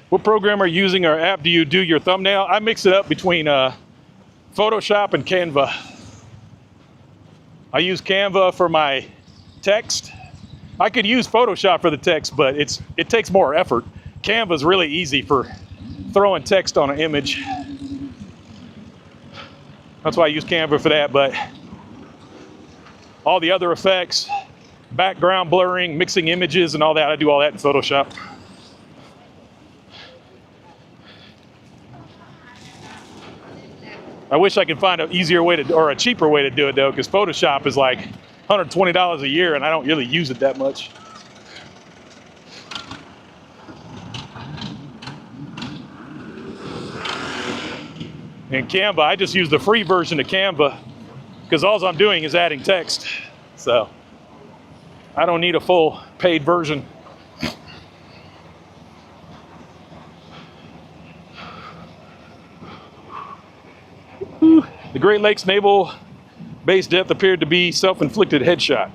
A: What program are you using or app do you do your thumbnail? I mix it up between Photoshop and Canva. I use Canva for my text. I could use Photoshop for the text, but it takes more effort. Canva's really easy for throwing text on an image. That's why I use Canva for that, but all the other effects, background blurring, mixing images and all that, I do all that in Photoshop. I wish I could find an easier way to, or a cheaper way to do it though, because Photoshop is like $120 a year and I don't really use it that much. And Canva, I just use the free version of Canva because all I'm doing is adding text. So I don't need a full paid version. The Great Lakes naval base death appeared to be self-inflicted headshot.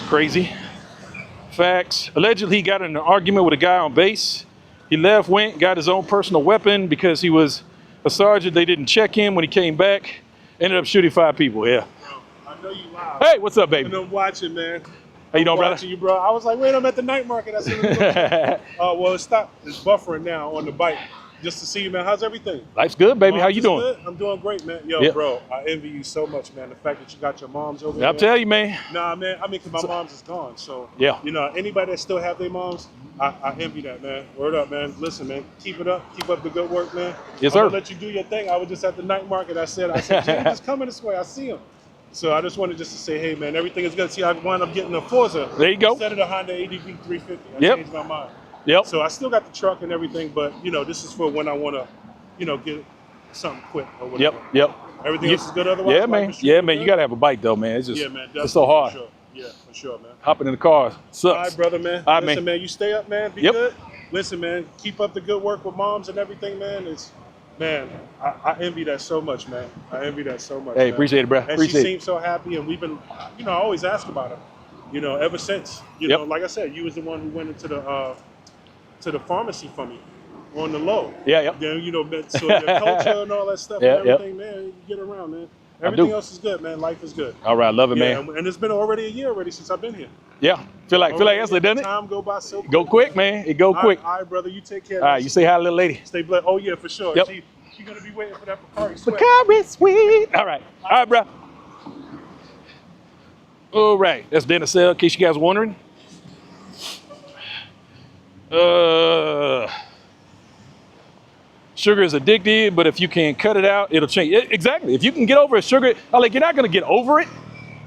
A: Crazy. Facts. Allegedly, he got in an argument with a guy on base. He left, went, got his own personal weapon because he was a sergeant. They didn't check him when he came back. Ended up shooting 5 people. Yeah.
B: Bro, I know you live.
A: Hey, what's up, baby?
B: I'm watching, man.
A: How you doing, brother?
B: Watching you, bro. I was like, wait, I'm at the night market. I see it. Well, it stopped. It's buffering now on the bike. Just to see you, man. How's everything?
A: Life's good, baby. How you doing?
B: Good. I'm doing great, man. Yo,
A: Yep.
B: Bro, I envy you so much, man. The fact that you got your moms over there.
A: I'll tell you, man.
B: Nah, man. I mean, because my mom's is gone. So,
A: Yeah.
B: you know, anybody that still have their moms, I envy that, man. Word up, man. Listen, man. Keep it up. Keep up the good work, man.
A: Yes,
B: I'm
A: sir.
B: gonna let you do your thing. I was just at the night market. I said, Jimmy, just coming this way. I see him. So I just wanted just to say, hey, man, everything is good. See, I wound up getting a Forza.
A: There you go.
B: Instead of the Honda ADV 350. I
A: Yep.
B: changed my mind.
A: Yep.
B: So I still got the truck and everything, but, you know, this is for when I want to, you know, get something quick or
A: Yep,
B: whatever.
A: yep.
B: Everything else is good otherwise?
A: Yeah,
B: Life
A: man.
B: is
A: Yeah,
B: super
A: man.
B: good?
A: You gotta have a bike though, man. It's just,
B: Yeah, man.
A: it's so hard.
B: For sure. Yeah, for sure, man.
A: Hopping in the car sucks.
B: All right, brother, man.
A: All right,
B: Listen, man, you stay up, man. Be
A: Yep.
B: good. Listen, man, keep up the good work with moms and everything, man. Man, I envy that so much, man. I envy that so much.
A: Hey,
B: man.
A: appreciate it, bro.
B: And
A: Appreciate
B: she
A: it.
B: seems so happy, and we've been, I always ask about her, ever since.
A: Yep.
B: Like I said, you was the one who went into the pharmacy for me on the low.
A: Yeah, yep.
B: Then, so your culture and all that stuff
A: Yeah,
B: and everything, man, you get around, man. Everything else is good, man. Life is good.
A: All right, love it, man.
B: And it's been already a year since I've been here.
A: Yeah, feel like yesterday, doesn't it?
B: Time go by so quick.
A: Go quick, man. It go quick.
B: All right, brother, you take care.
A: All right, you say hi, little lady.
B: Stay blessed. Oh yeah, for sure.
A: Yep.
B: She's gonna be waiting for that Bacardi sweat.
A: Bacardi sweet. All right, bro. All right, that's dinner cell. In case you guys are wondering. Sugar is addictive, but if you can cut it out, it'll change. Exactly. If you can get over a sugar, you're not gonna get over it,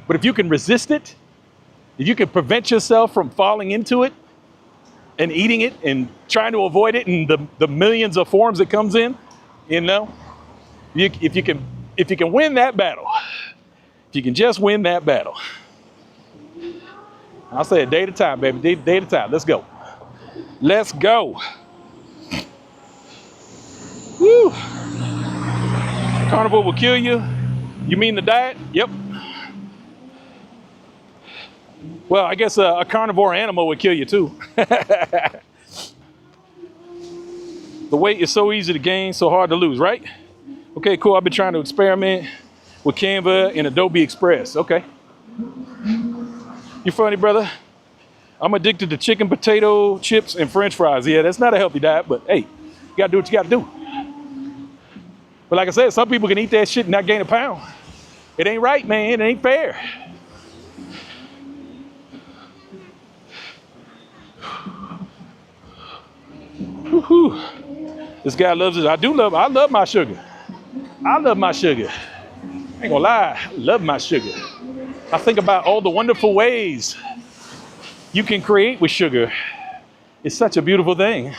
A: but if you can resist it, if you can prevent yourself from falling into it and eating it and trying to avoid it in the millions of forms it comes in, if you can win that battle, if you can just win that battle, I'll say a day at a time, baby, day at a time. Let's go. Let's go. Woo. Carnivore will kill you. You mean the diet? Yep. Well, I guess a carnivore animal would kill you too. The weight is so easy to gain, so hard to lose, right? Okay, cool. I've been trying to experiment with Canva and Adobe Express. Okay. You funny, brother. I'm addicted to chicken, potato chips, and French fries. Yeah, that's not a healthy diet, but hey, you gotta do what you gotta do. But like I said, some people can eat that shit and not gain a pound. It ain't right, man. It ain't fair. Woo-hoo. This guy loves it. I love my sugar. I love my sugar. I ain't gonna lie, I love my sugar. I think about all the wonderful ways you can create with sugar. It's such a beautiful thing.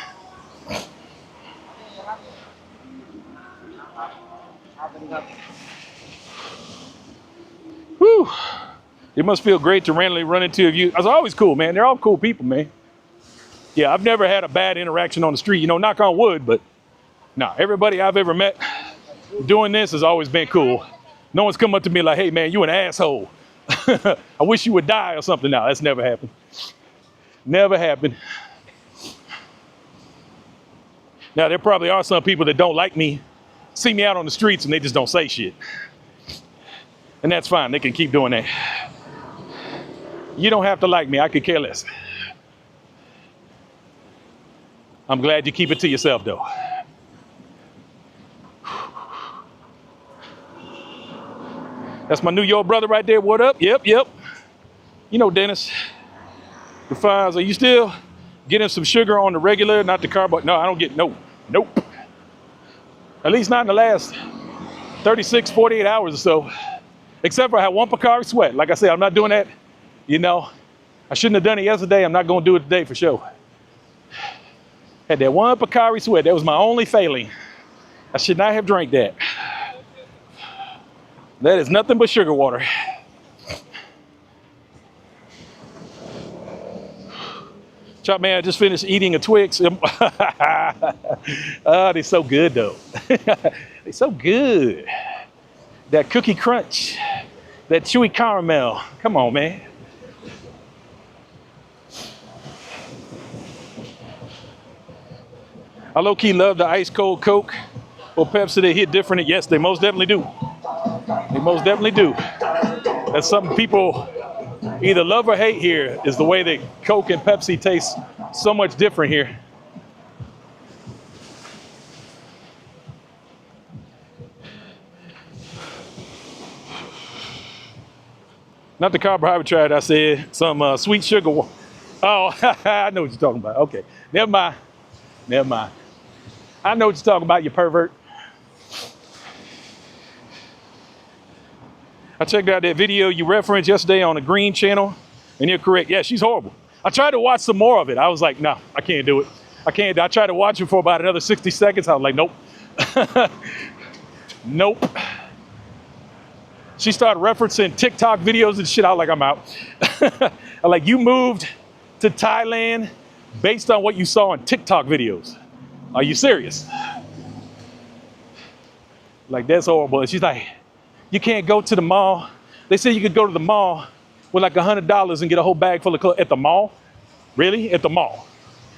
A: Whew. It must feel great to randomly run into you. It's always cool, man. They're all cool people, man. Yeah, I've never had a bad interaction on the street, knock on wood, but no, everybody I've ever met doing this has always been cool. No one's come up to me like, hey man, you an asshole. I wish you would die or something. No, that's never happened. Never happened. Now, there probably are some people that don't like me, see me out on the streets and they just don't say shit. And that's fine, they can keep doing that. You don't have to like me, I could care less. I'm glad you keep it to yourself though. That's my New York brother right there, what up? Yep. Dennis. The files, are you still getting some sugar on the regular, not the carb? No, I don't get, nope. At least not in the last 36, 48 hours or so. Except for I had one Bacardi sweat. Like I said, I'm not doing that, I shouldn't have done it yesterday. I'm not gonna do it today for sure. Had that one Bacardi sweat. That was my only failing. I should not have drank that. That is nothing but sugar water. Chop man, I just finished eating a Twix. Oh, they're so good though. They're so good. That cookie crunch, that chewy caramel. Come on, man. I low-key love the ice cold Coke or Pepsi. They hit different. Yes, they most definitely do. They most definitely do. That's something people either love or hate here, is the way that Coke and Pepsi taste so much different here. Not the carbohydrate, I said some sweet sugar. Oh, I know what you're talking about. Okay, never mind. I know what you're talking about, you pervert. I checked out that video you referenced yesterday on the Green channel, and you're correct. Yeah, she's horrible. I tried to watch some more of it. I was like, no, I can't do it. I tried to watch it for about another 60 seconds. I was like, nope. Nope. She started referencing TikTok videos and shit. I was like, I'm out. I'm like, you moved to Thailand based on what you saw on TikTok videos. Are you serious? Like, that's horrible. And she's like, you can't go to the mall. They said you could go to the mall with like $100 and get a whole bag full of clothes at the mall. Really? At the mall?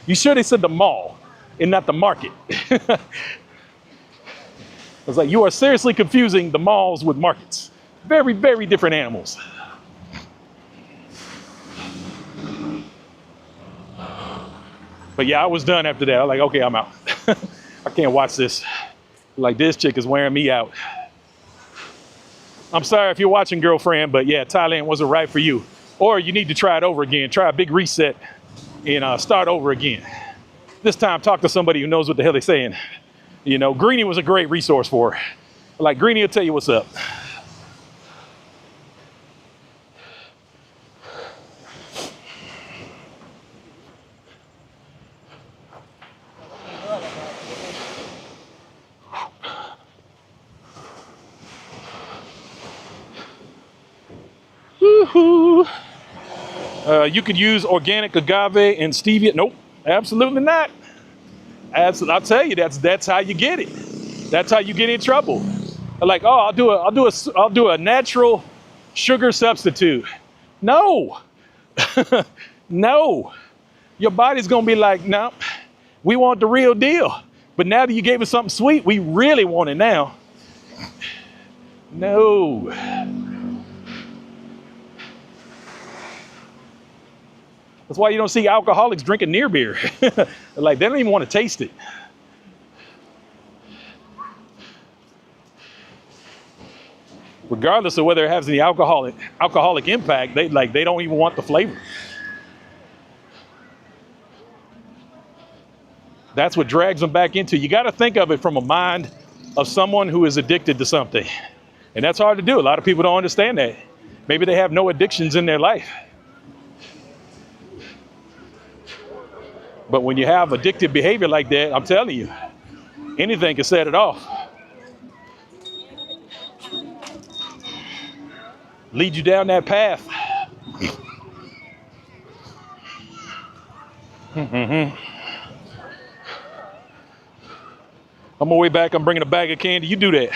A: You sure they said the mall and not the market? I was like, you are seriously confusing the malls with markets. Very, very different animals. But yeah, I was done after that. I was like, okay, I'm out. I can't watch this. Like, this chick is wearing me out. I'm sorry if you're watching, girlfriend, but yeah, Thailand wasn't right for you. Or you need to try it over again. Try a big reset and start over again. This time, talk to somebody who knows what the hell they're saying. You know, Greenie was a great resource for her. Like, Greenie will tell you what's up. Woohoo! You could use organic agave and stevia. Nope, absolutely not. I'll tell you, that's how you get it. That's how you get in trouble. Like, oh, I'll do a natural sugar substitute. No, no. Your body's gonna be like, no, we want the real deal. But now that you gave us something sweet, we really want it now. No. That's why you don't see alcoholics drinking near beer. Like, they don't even want to taste it. Regardless of whether it has any alcoholic impact, they don't even want the flavor. That's what drags them back into. You got to think of it from a mind of someone who is addicted to something. And that's hard to do. A lot of people don't understand that. Maybe they have no addictions in their life. But when you have addictive behavior like that, I'm telling you, anything can set it off. Lead you down that path. On my way back, I'm bringing a bag of candy. You do that.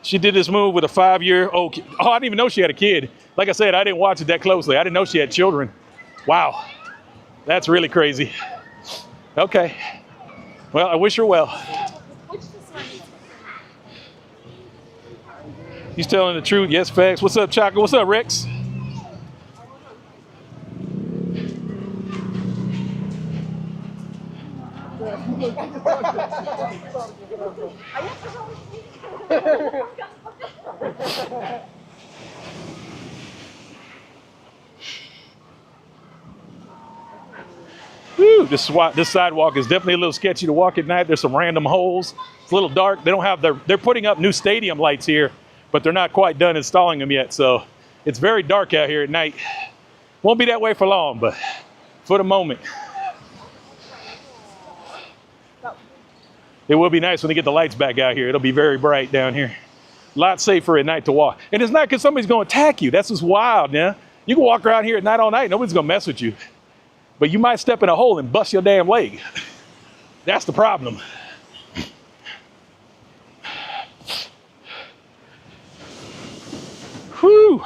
A: She did this move with a 5-year-old kid. Oh, I didn't even know she had a kid. Like I said, I didn't watch it that closely. I didn't know she had children. Wow. That's really crazy. Okay. Well, I wish her well. He's telling the truth. Yes, facts. What's up, Chaka? What's up, Rex? Whew, this sidewalk is definitely a little sketchy to walk at night. There's some random holes. It's a little dark. They don't have they're putting up new stadium lights here, but they're not quite done installing them yet. So it's very dark out here at night. Won't be that way for long, but for the moment. It will be nice when they get the lights back out here. It'll be very bright down here. A lot safer at night to walk. And it's not because somebody's going to attack you. That's just wild, yeah? You can walk around here at night all night. Nobody's going to mess with you. But you might step in a hole and bust your damn leg. That's the problem. Whew.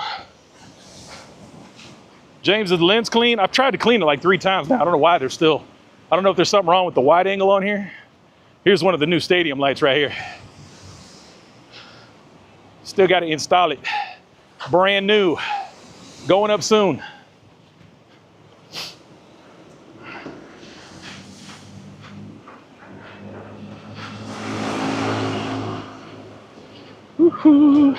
A: James, is the lens clean? I've tried to clean it like 3 times now. I don't know why I don't know if there's something wrong with the wide angle on here. Here's one of the new stadium lights right here. Still got to install it. Brand new. Going up soon. Woo-hoo.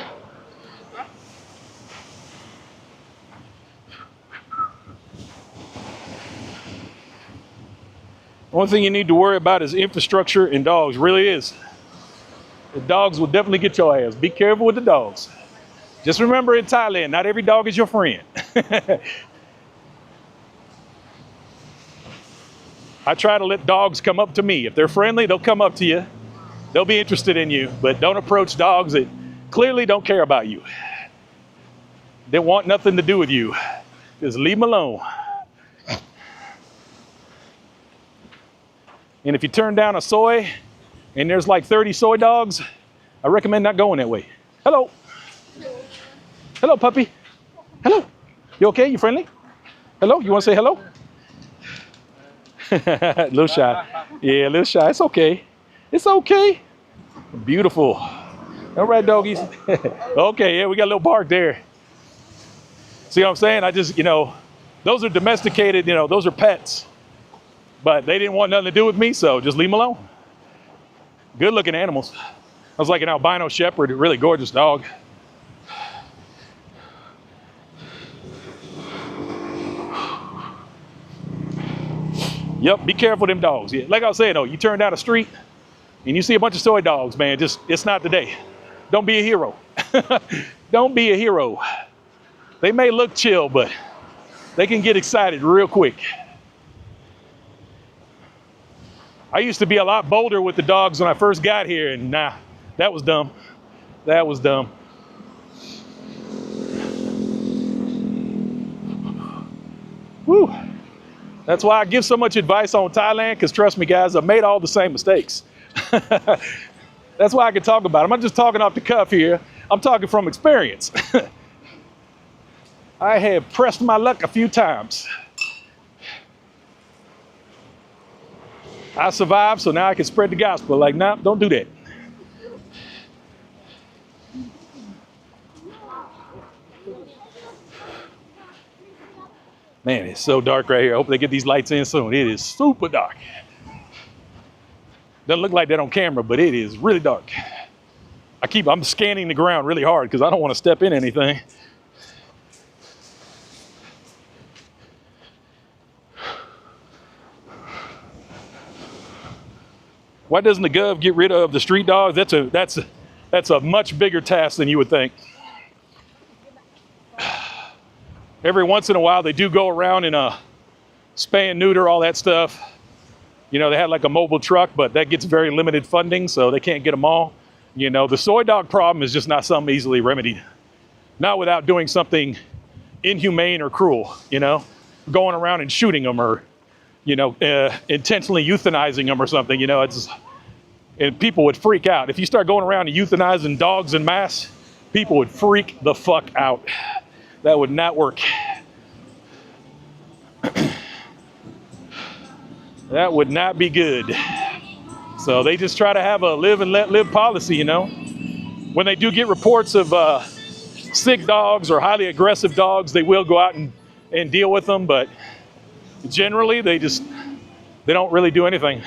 A: One thing you need to worry about is infrastructure and dogs. Really is. The dogs will definitely get your ass. Be careful with the dogs. Just remember, in Thailand, not every dog is your friend. I try to let dogs come up to me. If they're friendly, they'll come up to you. they'll be interested in you, but don't approach dogs that clearly don't care about you. They want nothing to do with you. Just leave them alone. And if you turn down a soy and there's like 30 soy dogs, I recommend not going that way. Hello. Hello, puppy. Hello. You okay? You friendly? Hello? You want to say hello? A little shy. Yeah, a little shy. It's okay. It's okay. Beautiful. All right, doggies. Okay, yeah, we got a little bark there. See what I'm saying? I just, those are domesticated, those are pets. But they didn't want nothing to do with me, so just leave them alone. Good looking animals. I was like an albino shepherd, a really gorgeous dog. Yep, be careful of them dogs. Yeah, like I was saying though, you turn down a street and you see a bunch of soy dogs, man, it's not the day. Don't be a hero. Don't be a hero. They may look chill, but they can get excited real quick. I used to be a lot bolder with the dogs when I first got here, and nah, that was dumb. That was dumb. Whew. That's why I give so much advice on Thailand, because trust me, guys, I've made all the same mistakes. That's why I can talk about them. I'm not just talking off the cuff here. I'm talking from experience. I have pressed my luck a few times. I survived, so now I can spread the gospel. Like, nah, don't do that. Man, it's so dark right here. I hope they get these lights in soon. It is super dark. Doesn't look like that on camera, but it is really dark. I'm scanning the ground really hard because I don't want to step in anything. Why doesn't the gov get rid of the street dogs? That's a much bigger task than you would think. Every once in a while, they do go around and spay and neuter, all that stuff. They had like a mobile truck, but that gets very limited funding, so they can't get them all. The soy dog problem is just not something easily remedied. Not without doing something inhumane or cruel, going around and shooting them or, intentionally euthanizing them or something, and people would freak out. If you start going around and euthanizing dogs en masse, people would freak the fuck out. That would not work. That would not be good. So they just try to have a live and let live policy, When they do get reports of sick dogs or highly aggressive dogs, they will go out and deal with them, but generally they don't really do anything.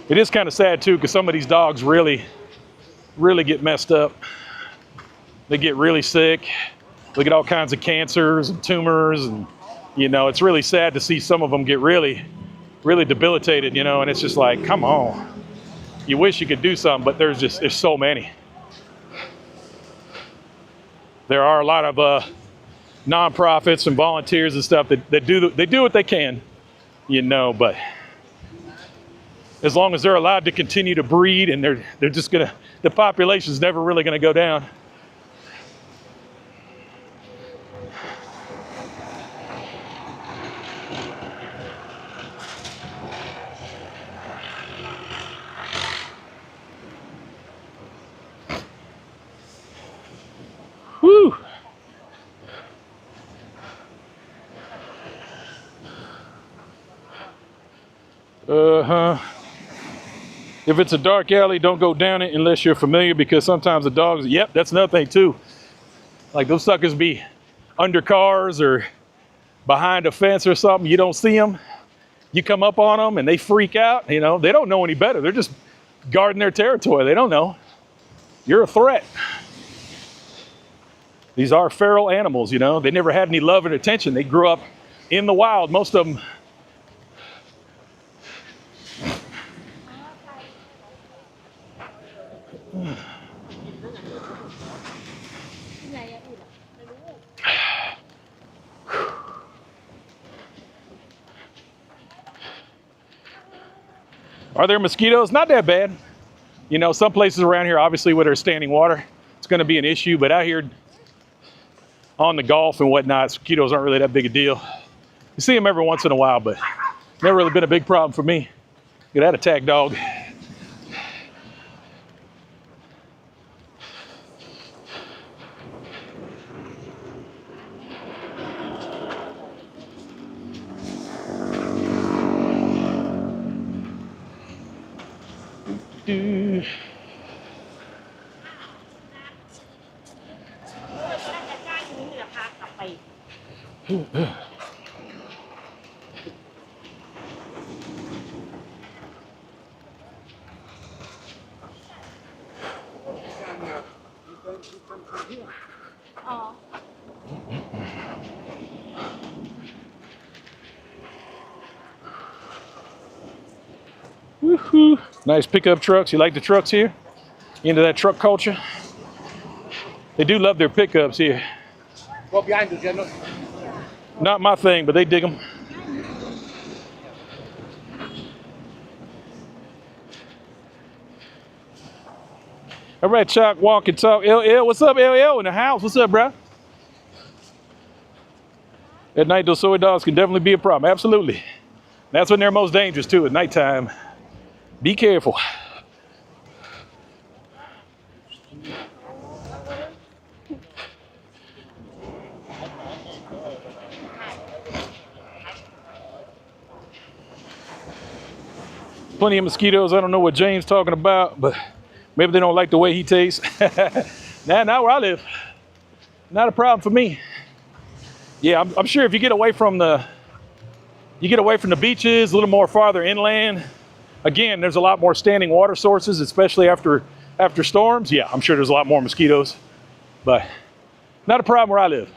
A: It is kind of sad too, because some of these dogs really get messed up. They get really sick. They get all kinds of cancers and tumors, and it's really sad to see some of them get really debilitated, and it's just like, come on. You wish you could do something, but there's so many. There are a lot of nonprofits and volunteers and stuff that do what they can, but as long as they're allowed to continue to breed, and they're just the population's never really gonna go down. Whew. If it's a dark alley, don't go down it unless you're familiar, because sometimes the dogs, yep, that's another thing too. Like those suckers be under cars or behind a fence or something. You don't see them. You come up on them and they freak out. They don't know any better. They're just guarding their territory. They don't know. You're a threat. These are feral animals, They never had any love and attention. They grew up in the wild, most of them. Are there mosquitoes? Not that bad. You know, some places around here, obviously, where there's standing water, it's going to be an issue. But out here on the Gulf and whatnot, mosquitoes aren't really that big a deal. You see them every once in a while, but never really been a big problem for me. Look at that attack dog. Woohoo! Nice pickup trucks. You like the trucks here? You into that truck culture? They do love their pickups here.
D: Go behind the general.
A: Not my thing, but they dig them. All right, Chuck, walk and talk. LL, what's up, LL in the house? What's up, bro? At night, those soy dogs can definitely be a problem. Absolutely. That's when they're most dangerous, too, at nighttime. Be careful. Plenty of mosquitoes. I don't know what James talking about, but maybe they don't like the way he tastes. Not where I live. Not a problem for me. Yeah, I'm sure if you get away from the beaches, a little more farther inland, again, there's a lot more standing water sources, especially after storms. Yeah, I'm sure there's a lot more mosquitoes, but not a problem where I live.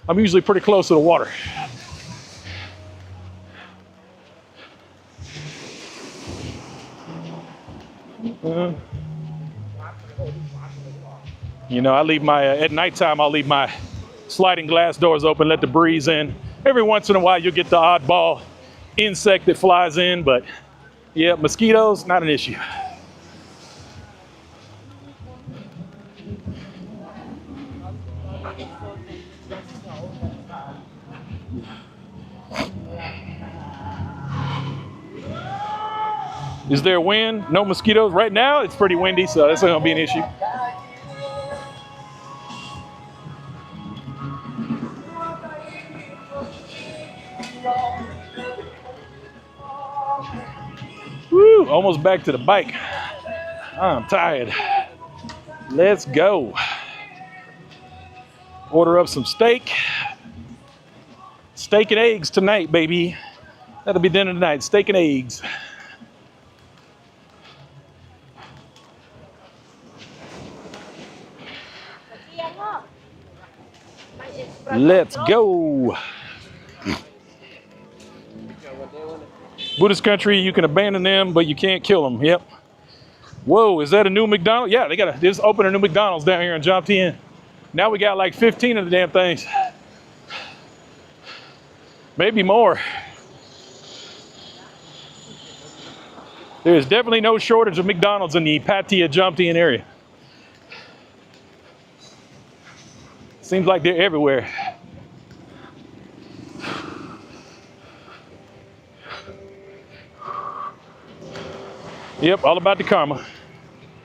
A: I'm usually pretty close to the water. You know, I leave my, at nighttime, I'll leave my sliding glass doors open, let the breeze in. Every once in a while, you'll get the oddball insect that flies in, but yeah, mosquitoes, not an issue. Is there wind? No mosquitoes? Right now, it's pretty windy, so that's not gonna be an issue. Woo, almost back to the bike. I'm tired. Let's go. Order up some steak. Steak and eggs tonight, baby. That'll be dinner tonight, steak and eggs. Let's go. Buddhist country, you can abandon them, but you can't kill them. Yep. Whoa, is that a new McDonald's? Yeah, they just opened a new McDonald's down here in Jomtien. Now we got like 15 of the damn things. Maybe more. There is definitely no shortage of McDonald's in the Pattaya Jomtien area. Seems like they're everywhere. Yep, all about the karma.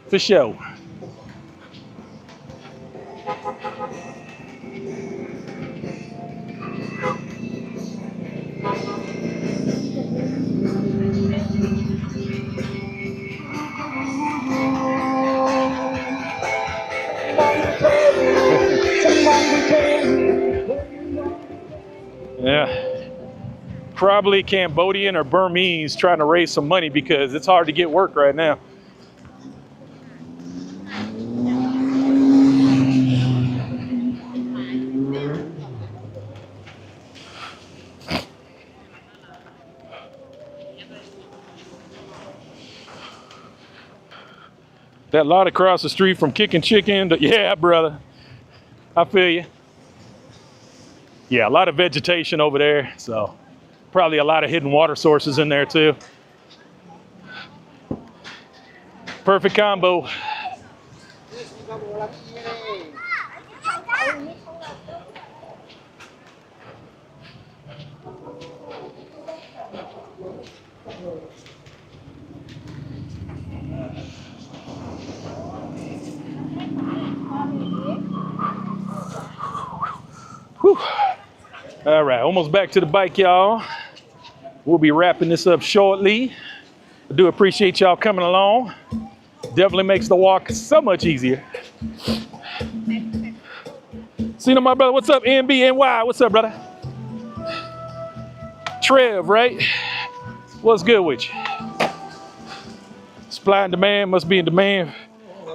A: For sure. Yeah. Probably Cambodian or Burmese trying to raise some money because it's hard to get work right now. That lot across the street from Kicking Chicken, yeah, brother. I feel you. Yeah, a lot of vegetation over there, so probably a lot of hidden water sources in there too. perfect combo. Whew. All right, almost back to the bike, y'all. We'll be wrapping this up shortly. I do appreciate y'all coming along. Definitely makes the walk so much easier. See you, my brother. What's up, NBNY? What's up, brother? Trev, right? What's good with you? Supply and demand must be in demand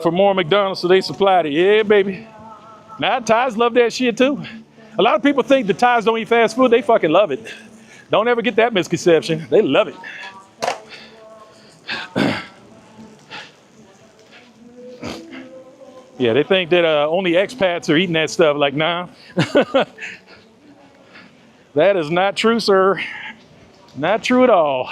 A: for more McDonald's, so they supplied it. Yeah, baby. Now, Thais love that shit too. A lot of people think the Thais don't eat fast food. They fucking love it. Don't ever get that misconception. They love it. Yeah, they think that only expats are eating that stuff. Like, nah. That is not true, sir. Not true at all.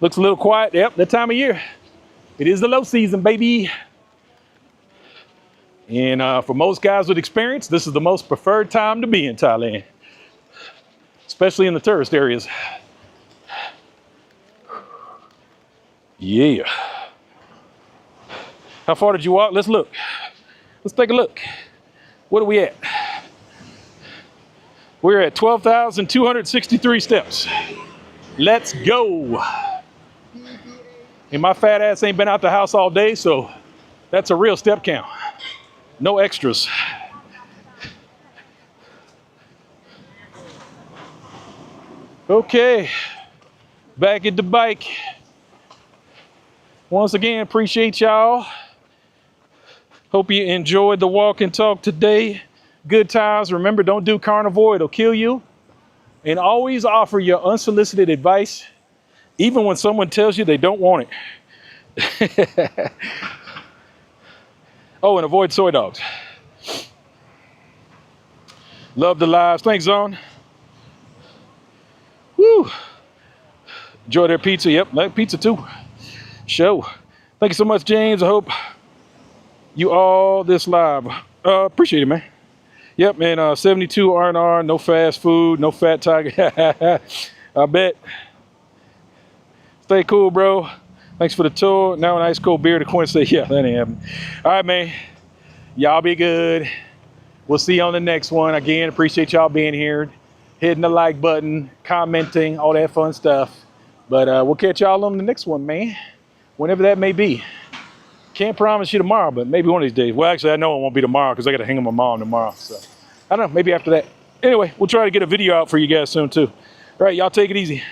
A: Looks a little quiet. Yep, that time of year. It is the low season, baby. And for most guys with experience, this is the most preferred time to be in Thailand, especially in the tourist areas. Yeah. How far did you walk? Let's look. Let's take a look. What are we at? We're at 12,263 steps. Let's go. And my fat ass ain't been out the house all day, so that's a real step count. No extras. Okay, back at the bike. Once again, appreciate y'all. Hope you enjoyed the walk and talk today. Good times. Remember, don't do carnivore, it'll kill you. And always offer your unsolicited advice, even when someone tells you they don't want it. Oh, and avoid soy dogs. Love the lives. Thanks, Zon. Woo. Enjoy their pizza. Yep, like pizza too. Show. Thank you so much, James. I hope you all this live. Appreciate it, man. Yep, man. 72 R&R, no fast food, no fat tiger. I bet. Stay cool, bro. Thanks for the tour. Now an ice cold beer to Quinn say, yeah, that ain't happening. All right, man. Y'all be good. We'll see you on the next one. Again, appreciate y'all being here, hitting the like button, commenting, all that fun stuff. But we'll catch y'all on the next one, man. Whenever that may be. Can't promise you tomorrow, but maybe one of these days. Well, actually, I know it won't be tomorrow because I got to hang with my mom tomorrow. So I don't know, maybe after that. Anyway, we'll try to get a video out for you guys soon, too. All right, y'all take it easy.